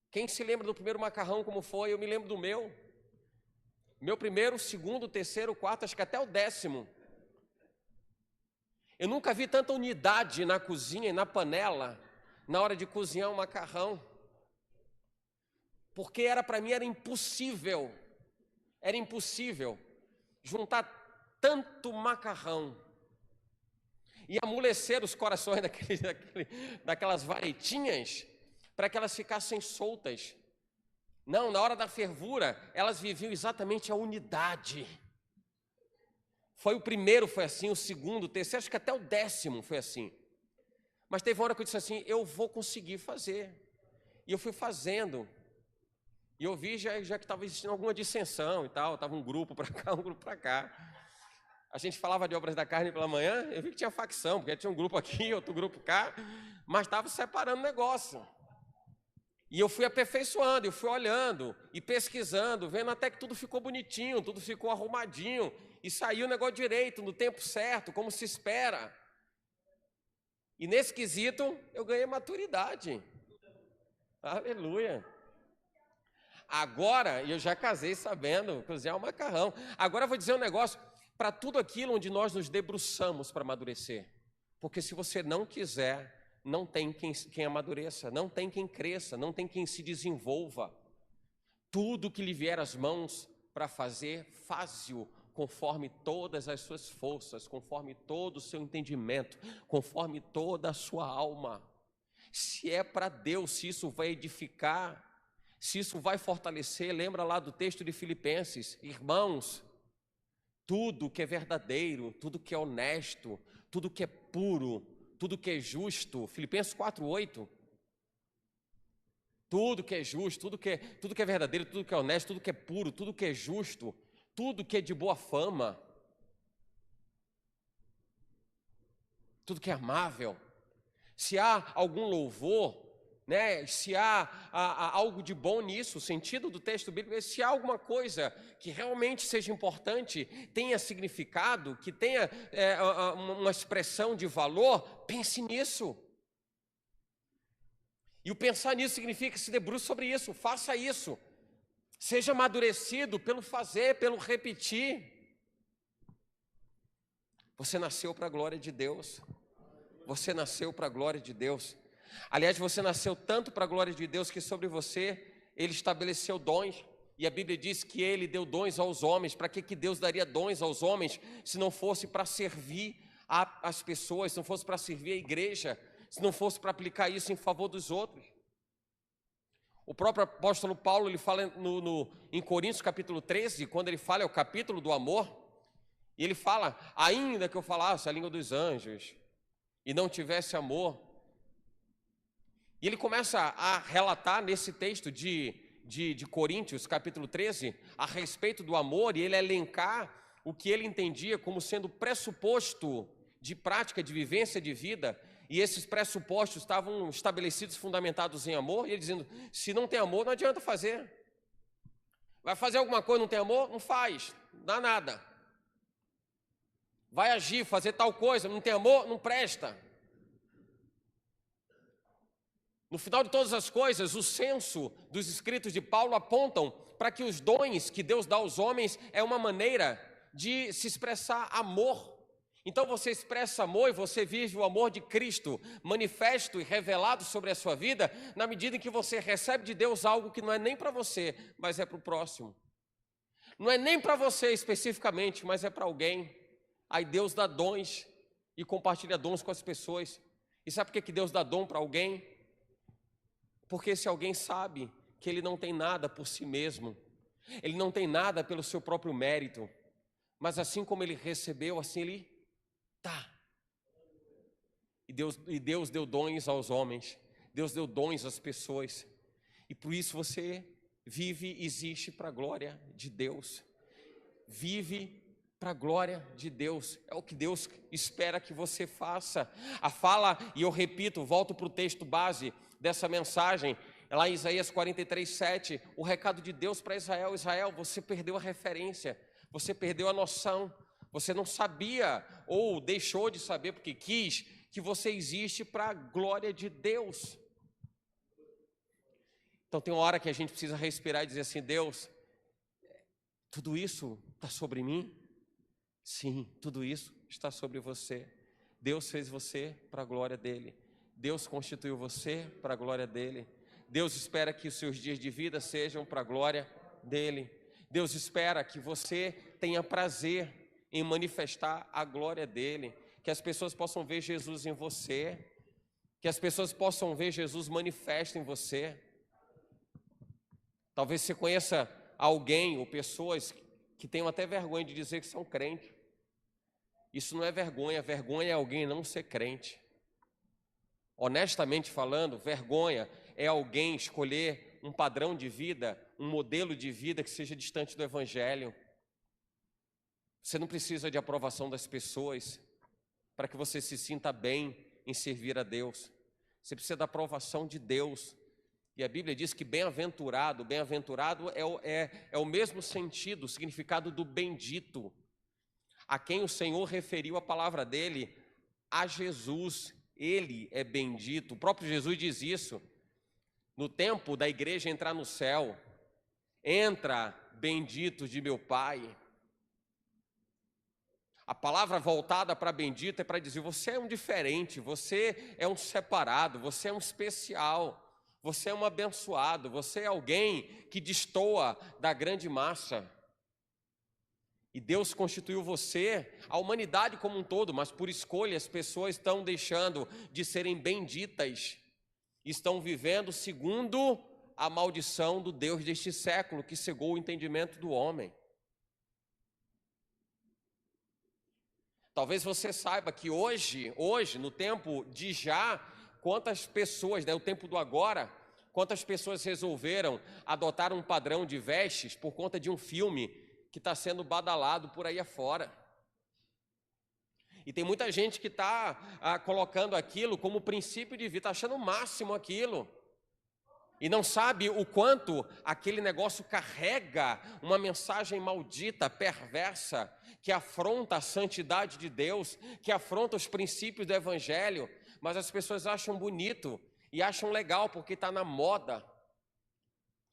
Quem se lembra do primeiro macarrão como foi? Eu me lembro do meu. Meu primeiro, segundo, terceiro, quarto, acho que até o 10º. Eu nunca vi tanta unidade na cozinha e na panela na hora de cozinhar um macarrão. Porque para mim era impossível juntar tanto macarrão e amolecer os corações daquelas varetinhas para que elas ficassem soltas. Não, na hora da fervura, elas viviam exatamente a unidade. Foi o primeiro, foi assim, o segundo, o terceiro, acho que até o 10º foi assim. Mas teve uma hora que eu disse assim, eu vou conseguir fazer. E eu fui fazendo. E eu vi já que estava existindo alguma dissensão e tal, estava um grupo para cá, um grupo para cá. A gente falava de obras da carne pela manhã, eu vi que tinha facção, porque tinha um grupo aqui, outro grupo cá, mas estava separando o negócio. E eu fui aperfeiçoando, eu fui olhando e pesquisando, vendo até que tudo ficou bonitinho, tudo ficou arrumadinho, e saiu o negócio direito, no tempo certo, como se espera. E nesse quesito, eu ganhei maturidade. Aleluia. Agora, eu já casei sabendo cozinhar um macarrão. Agora eu vou dizer um negócio, para tudo aquilo onde nós nos debruçamos para amadurecer. Porque se você não quiser, não tem quem amadureça, não tem quem cresça, não tem quem se desenvolva. Tudo que lhe vier às mãos para fazer, faze-o conforme todas as suas forças, conforme todo o seu entendimento, conforme toda a sua alma. Se é para Deus, se isso vai edificar, se isso vai fortalecer, lembra lá do texto de Filipenses, irmãos, tudo que é verdadeiro, tudo que é honesto, tudo que é puro, tudo que é justo, Filipenses 4:8, tudo que é justo, tudo que é verdadeiro, tudo que é honesto, tudo que é puro, tudo que é justo, tudo que é de boa fama, tudo que é amável, se há algum louvor, né, se há algo de bom nisso, o sentido do texto bíblico é se há alguma coisa que realmente seja importante, tenha significado, que tenha uma expressão de valor, pense nisso. E o pensar nisso significa se debruce sobre isso, faça isso. Seja amadurecido pelo fazer, pelo repetir. Você nasceu para a glória de Deus. Você nasceu para a glória de Deus. Aliás, você nasceu tanto para a glória de Deus que sobre você Ele estabeleceu dons. E a Bíblia diz que Ele deu dons aos homens. Para que Deus daria dons aos homens se não fosse para servir as pessoas, se não fosse para servir a igreja, se não fosse para aplicar isso em favor dos outros? O próprio apóstolo Paulo, ele fala em Coríntios capítulo 13, quando ele fala, é o capítulo do amor, e ele fala, ainda que eu falasse a língua dos anjos e não tivesse amor. E ele começa a relatar nesse texto de Coríntios, capítulo 13, a respeito do amor, e ele elencar o que ele entendia como sendo pressuposto de prática, de vivência de vida, e esses pressupostos estavam estabelecidos, fundamentados em amor, e ele dizendo, se não tem amor, não adianta fazer. Vai fazer alguma coisa, não tem amor? Não faz, não dá nada. Vai agir, fazer tal coisa, não tem amor? Não presta. No final de todas as coisas, o senso dos escritos de Paulo apontam para que os dons que Deus dá aos homens é uma maneira de se expressar amor. Então você expressa amor e você vive o amor de Cristo manifesto e revelado sobre a sua vida na medida em que você recebe de Deus algo que não é nem para você, mas é para o próximo. Não é nem para você especificamente, mas é para alguém. Aí Deus dá dons e compartilha dons com as pessoas. E sabe por que Deus dá dom para alguém? Porque esse alguém sabe que ele não tem nada por si mesmo, ele não tem nada pelo seu próprio mérito, mas assim como ele recebeu, assim ele tá. E Deus deu dons aos homens, Deus deu dons às pessoas, e por isso você vive e existe para a glória de Deus, vive para a glória de Deus. É o que Deus espera que você faça. A fala, e eu repito, volto para o texto base dessa mensagem, lá em Isaías 43:7, o recado de Deus para Israel: Israel, você perdeu a referência, você perdeu a noção, você não sabia ou deixou de saber porque quis que você existe para a glória de Deus. Então tem uma hora que a gente precisa respirar e dizer assim: Deus, tudo isso está sobre mim? Sim, tudo isso está sobre você. Deus fez você para a glória dele. Deus constituiu você para a glória dele. Deus espera que os seus dias de vida sejam para a glória dele. Deus espera que você tenha prazer em manifestar a glória dele, que as pessoas possam ver Jesus em você, que as pessoas possam ver Jesus manifesto em você. Talvez você conheça alguém ou pessoas que tenham até vergonha de dizer que são crentes. Isso não é vergonha, vergonha é alguém não ser crente. Honestamente falando, vergonha é alguém escolher um padrão de vida, um modelo de vida que seja distante do Evangelho. Você não precisa de aprovação das pessoas para que você se sinta bem em servir a Deus. Você precisa da aprovação de Deus. E a Bíblia diz que bem-aventurado é o mesmo sentido, o significado do bendito, a quem o Senhor referiu a palavra dele, a Jesus. Ele é bendito. O próprio Jesus diz isso. No tempo da igreja entrar no céu, entra, bendito de meu Pai. A palavra voltada para bendito é para dizer: você é um diferente, você é um separado, você é um especial, você é um abençoado, você é alguém que destoa da grande massa. E Deus constituiu você, a humanidade como um todo, mas por escolha as pessoas estão deixando de serem benditas, estão vivendo segundo a maldição do Deus deste século, que cegou o entendimento do homem. Talvez você saiba que hoje, no tempo de já, quantas pessoas, o tempo do agora, quantas pessoas resolveram adotar um padrão de vestes por conta de um filme que está sendo badalado por aí afora. E tem muita gente que está colocando aquilo como princípio de vida, está achando o máximo aquilo. E não sabe o quanto aquele negócio carrega uma mensagem maldita, perversa, que afronta a santidade de Deus, que afronta os princípios do Evangelho, mas as pessoas acham bonito e acham legal porque está na moda.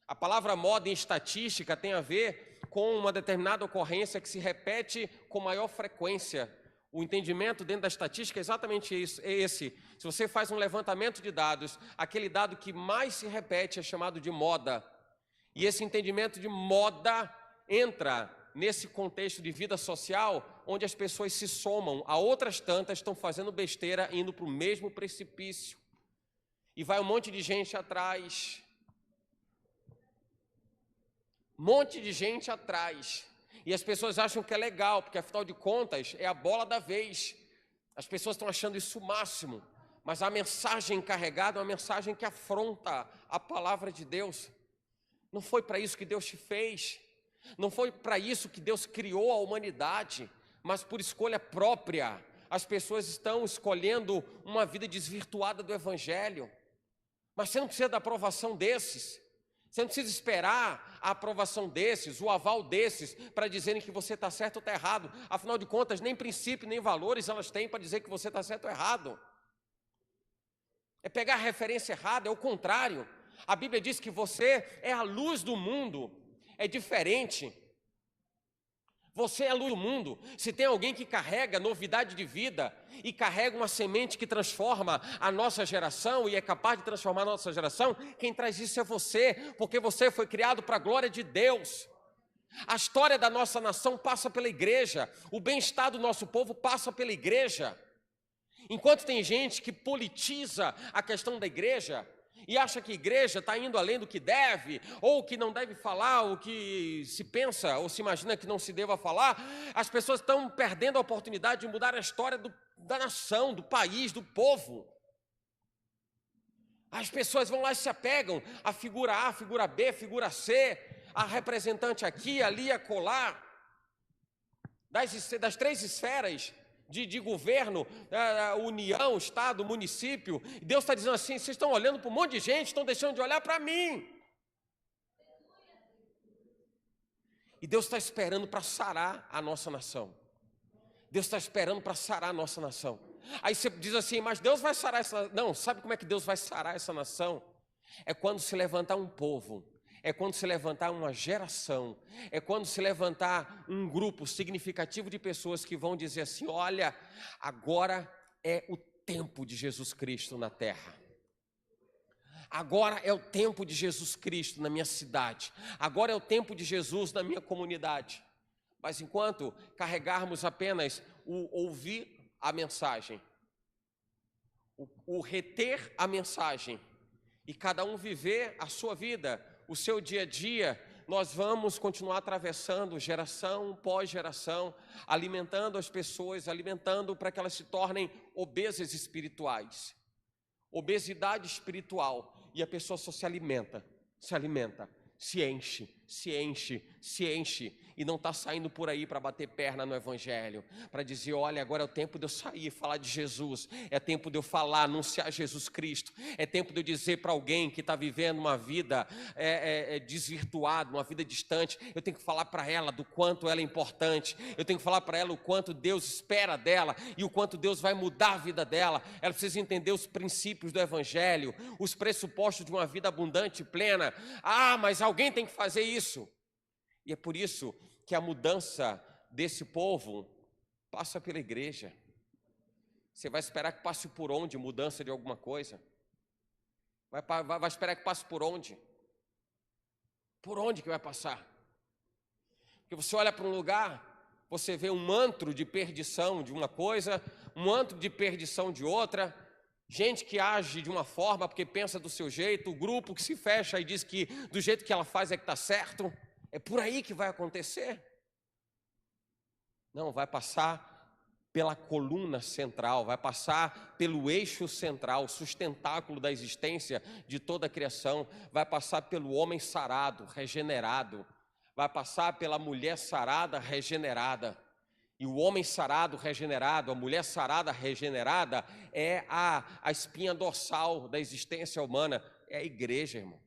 A palavra moda em estatística tem a ver com uma determinada ocorrência que se repete com maior frequência. O entendimento dentro da estatística é exatamente esse. Se você faz um levantamento de dados, aquele dado que mais se repete é chamado de moda. E esse entendimento de moda entra nesse contexto de vida social, onde as pessoas se somam a outras tantas, estão fazendo besteira, indo para o mesmo precipício. E vai um monte de gente atrás. Monte de gente atrás. E as pessoas acham que é legal, porque afinal de contas é a bola da vez. As pessoas estão achando isso o máximo. Mas a mensagem carregada é uma mensagem que afronta a palavra de Deus. Não foi para isso que Deus te fez. Não foi para isso que Deus criou a humanidade. Mas por escolha própria, as pessoas estão escolhendo uma vida desvirtuada do Evangelho. Mas você não precisa da aprovação desses. Você não precisa esperar a aprovação desses, o aval desses, para dizerem que você está certo ou está errado. Afinal de contas, nem princípio, nem valores elas têm para dizer que você está certo ou errado. É pegar a referência errada, é o contrário. A Bíblia diz que você é a luz do mundo, é diferente. Você é a luz do mundo. Se tem alguém que carrega novidade de vida e carrega uma semente que transforma a nossa geração e é capaz de transformar a nossa geração, quem traz isso é você, porque você foi criado para a glória de Deus. A história da nossa nação passa pela igreja, o bem-estar do nosso povo passa pela igreja. Enquanto tem gente que politiza a questão da igreja e acha que a igreja está indo além do que deve, ou que não deve falar, o que se pensa ou se imagina que não se deva falar, as pessoas estão perdendo a oportunidade de mudar a história da nação, do país, do povo. As pessoas vão lá e se apegam à figura A, figura B, figura C, a representante aqui, ali, acolá. das 3 esferas de governo, União, Estado, município. Deus está dizendo assim: vocês estão olhando para um monte de gente, estão deixando de olhar para mim. E Deus está esperando para sarar a nossa nação. Deus está esperando para sarar a nossa nação. Aí você diz assim: mas Deus vai sarar essa... Não, sabe como é que Deus vai sarar essa nação? É quando se levantar um povo, é quando se levantar uma geração, é quando se levantar um grupo significativo de pessoas que vão dizer assim: olha, agora é o tempo de Jesus Cristo na terra. Agora é o tempo de Jesus Cristo na minha cidade. Agora é o tempo de Jesus na minha comunidade. Mas enquanto carregarmos apenas o ouvir a mensagem, o reter a mensagem, e cada um viver a sua vida, o seu dia a dia, nós vamos continuar atravessando geração pós geração, alimentando as pessoas, alimentando para que elas se tornem obesas espirituais. Obesidade espiritual. E a pessoa só se alimenta, se enche, e não está saindo por aí para bater perna no Evangelho, para dizer: olha, agora é o tempo de eu sair e falar de Jesus, é tempo de eu falar, anunciar Jesus Cristo, é tempo de eu dizer para alguém que está vivendo uma vida desvirtuada, uma vida distante, eu tenho que falar para ela do quanto ela é importante, eu tenho que falar para ela o quanto Deus espera dela e o quanto Deus vai mudar a vida dela. Ela precisa entender os princípios do Evangelho, os pressupostos de uma vida abundante e plena. Ah, mas alguém tem que fazer isso. E é por isso que a mudança desse povo passa pela igreja. Você vai esperar que passe por onde? Mudança de alguma coisa? Vai esperar que passe por onde? Por onde que vai passar? Porque você olha para um lugar, você vê um antro de perdição de uma coisa, um antro de perdição de outra, gente que age de uma forma porque pensa do seu jeito, o grupo que se fecha e diz que do jeito que ela faz é que está certo. É por aí que vai acontecer? Não, vai passar pela coluna central, vai passar pelo eixo central, sustentáculo da existência de toda a criação, vai passar pelo homem sarado, regenerado, vai passar pela mulher sarada, regenerada. E o homem sarado, regenerado, a mulher sarada, regenerada, é a espinha dorsal da existência humana, é a igreja, irmão.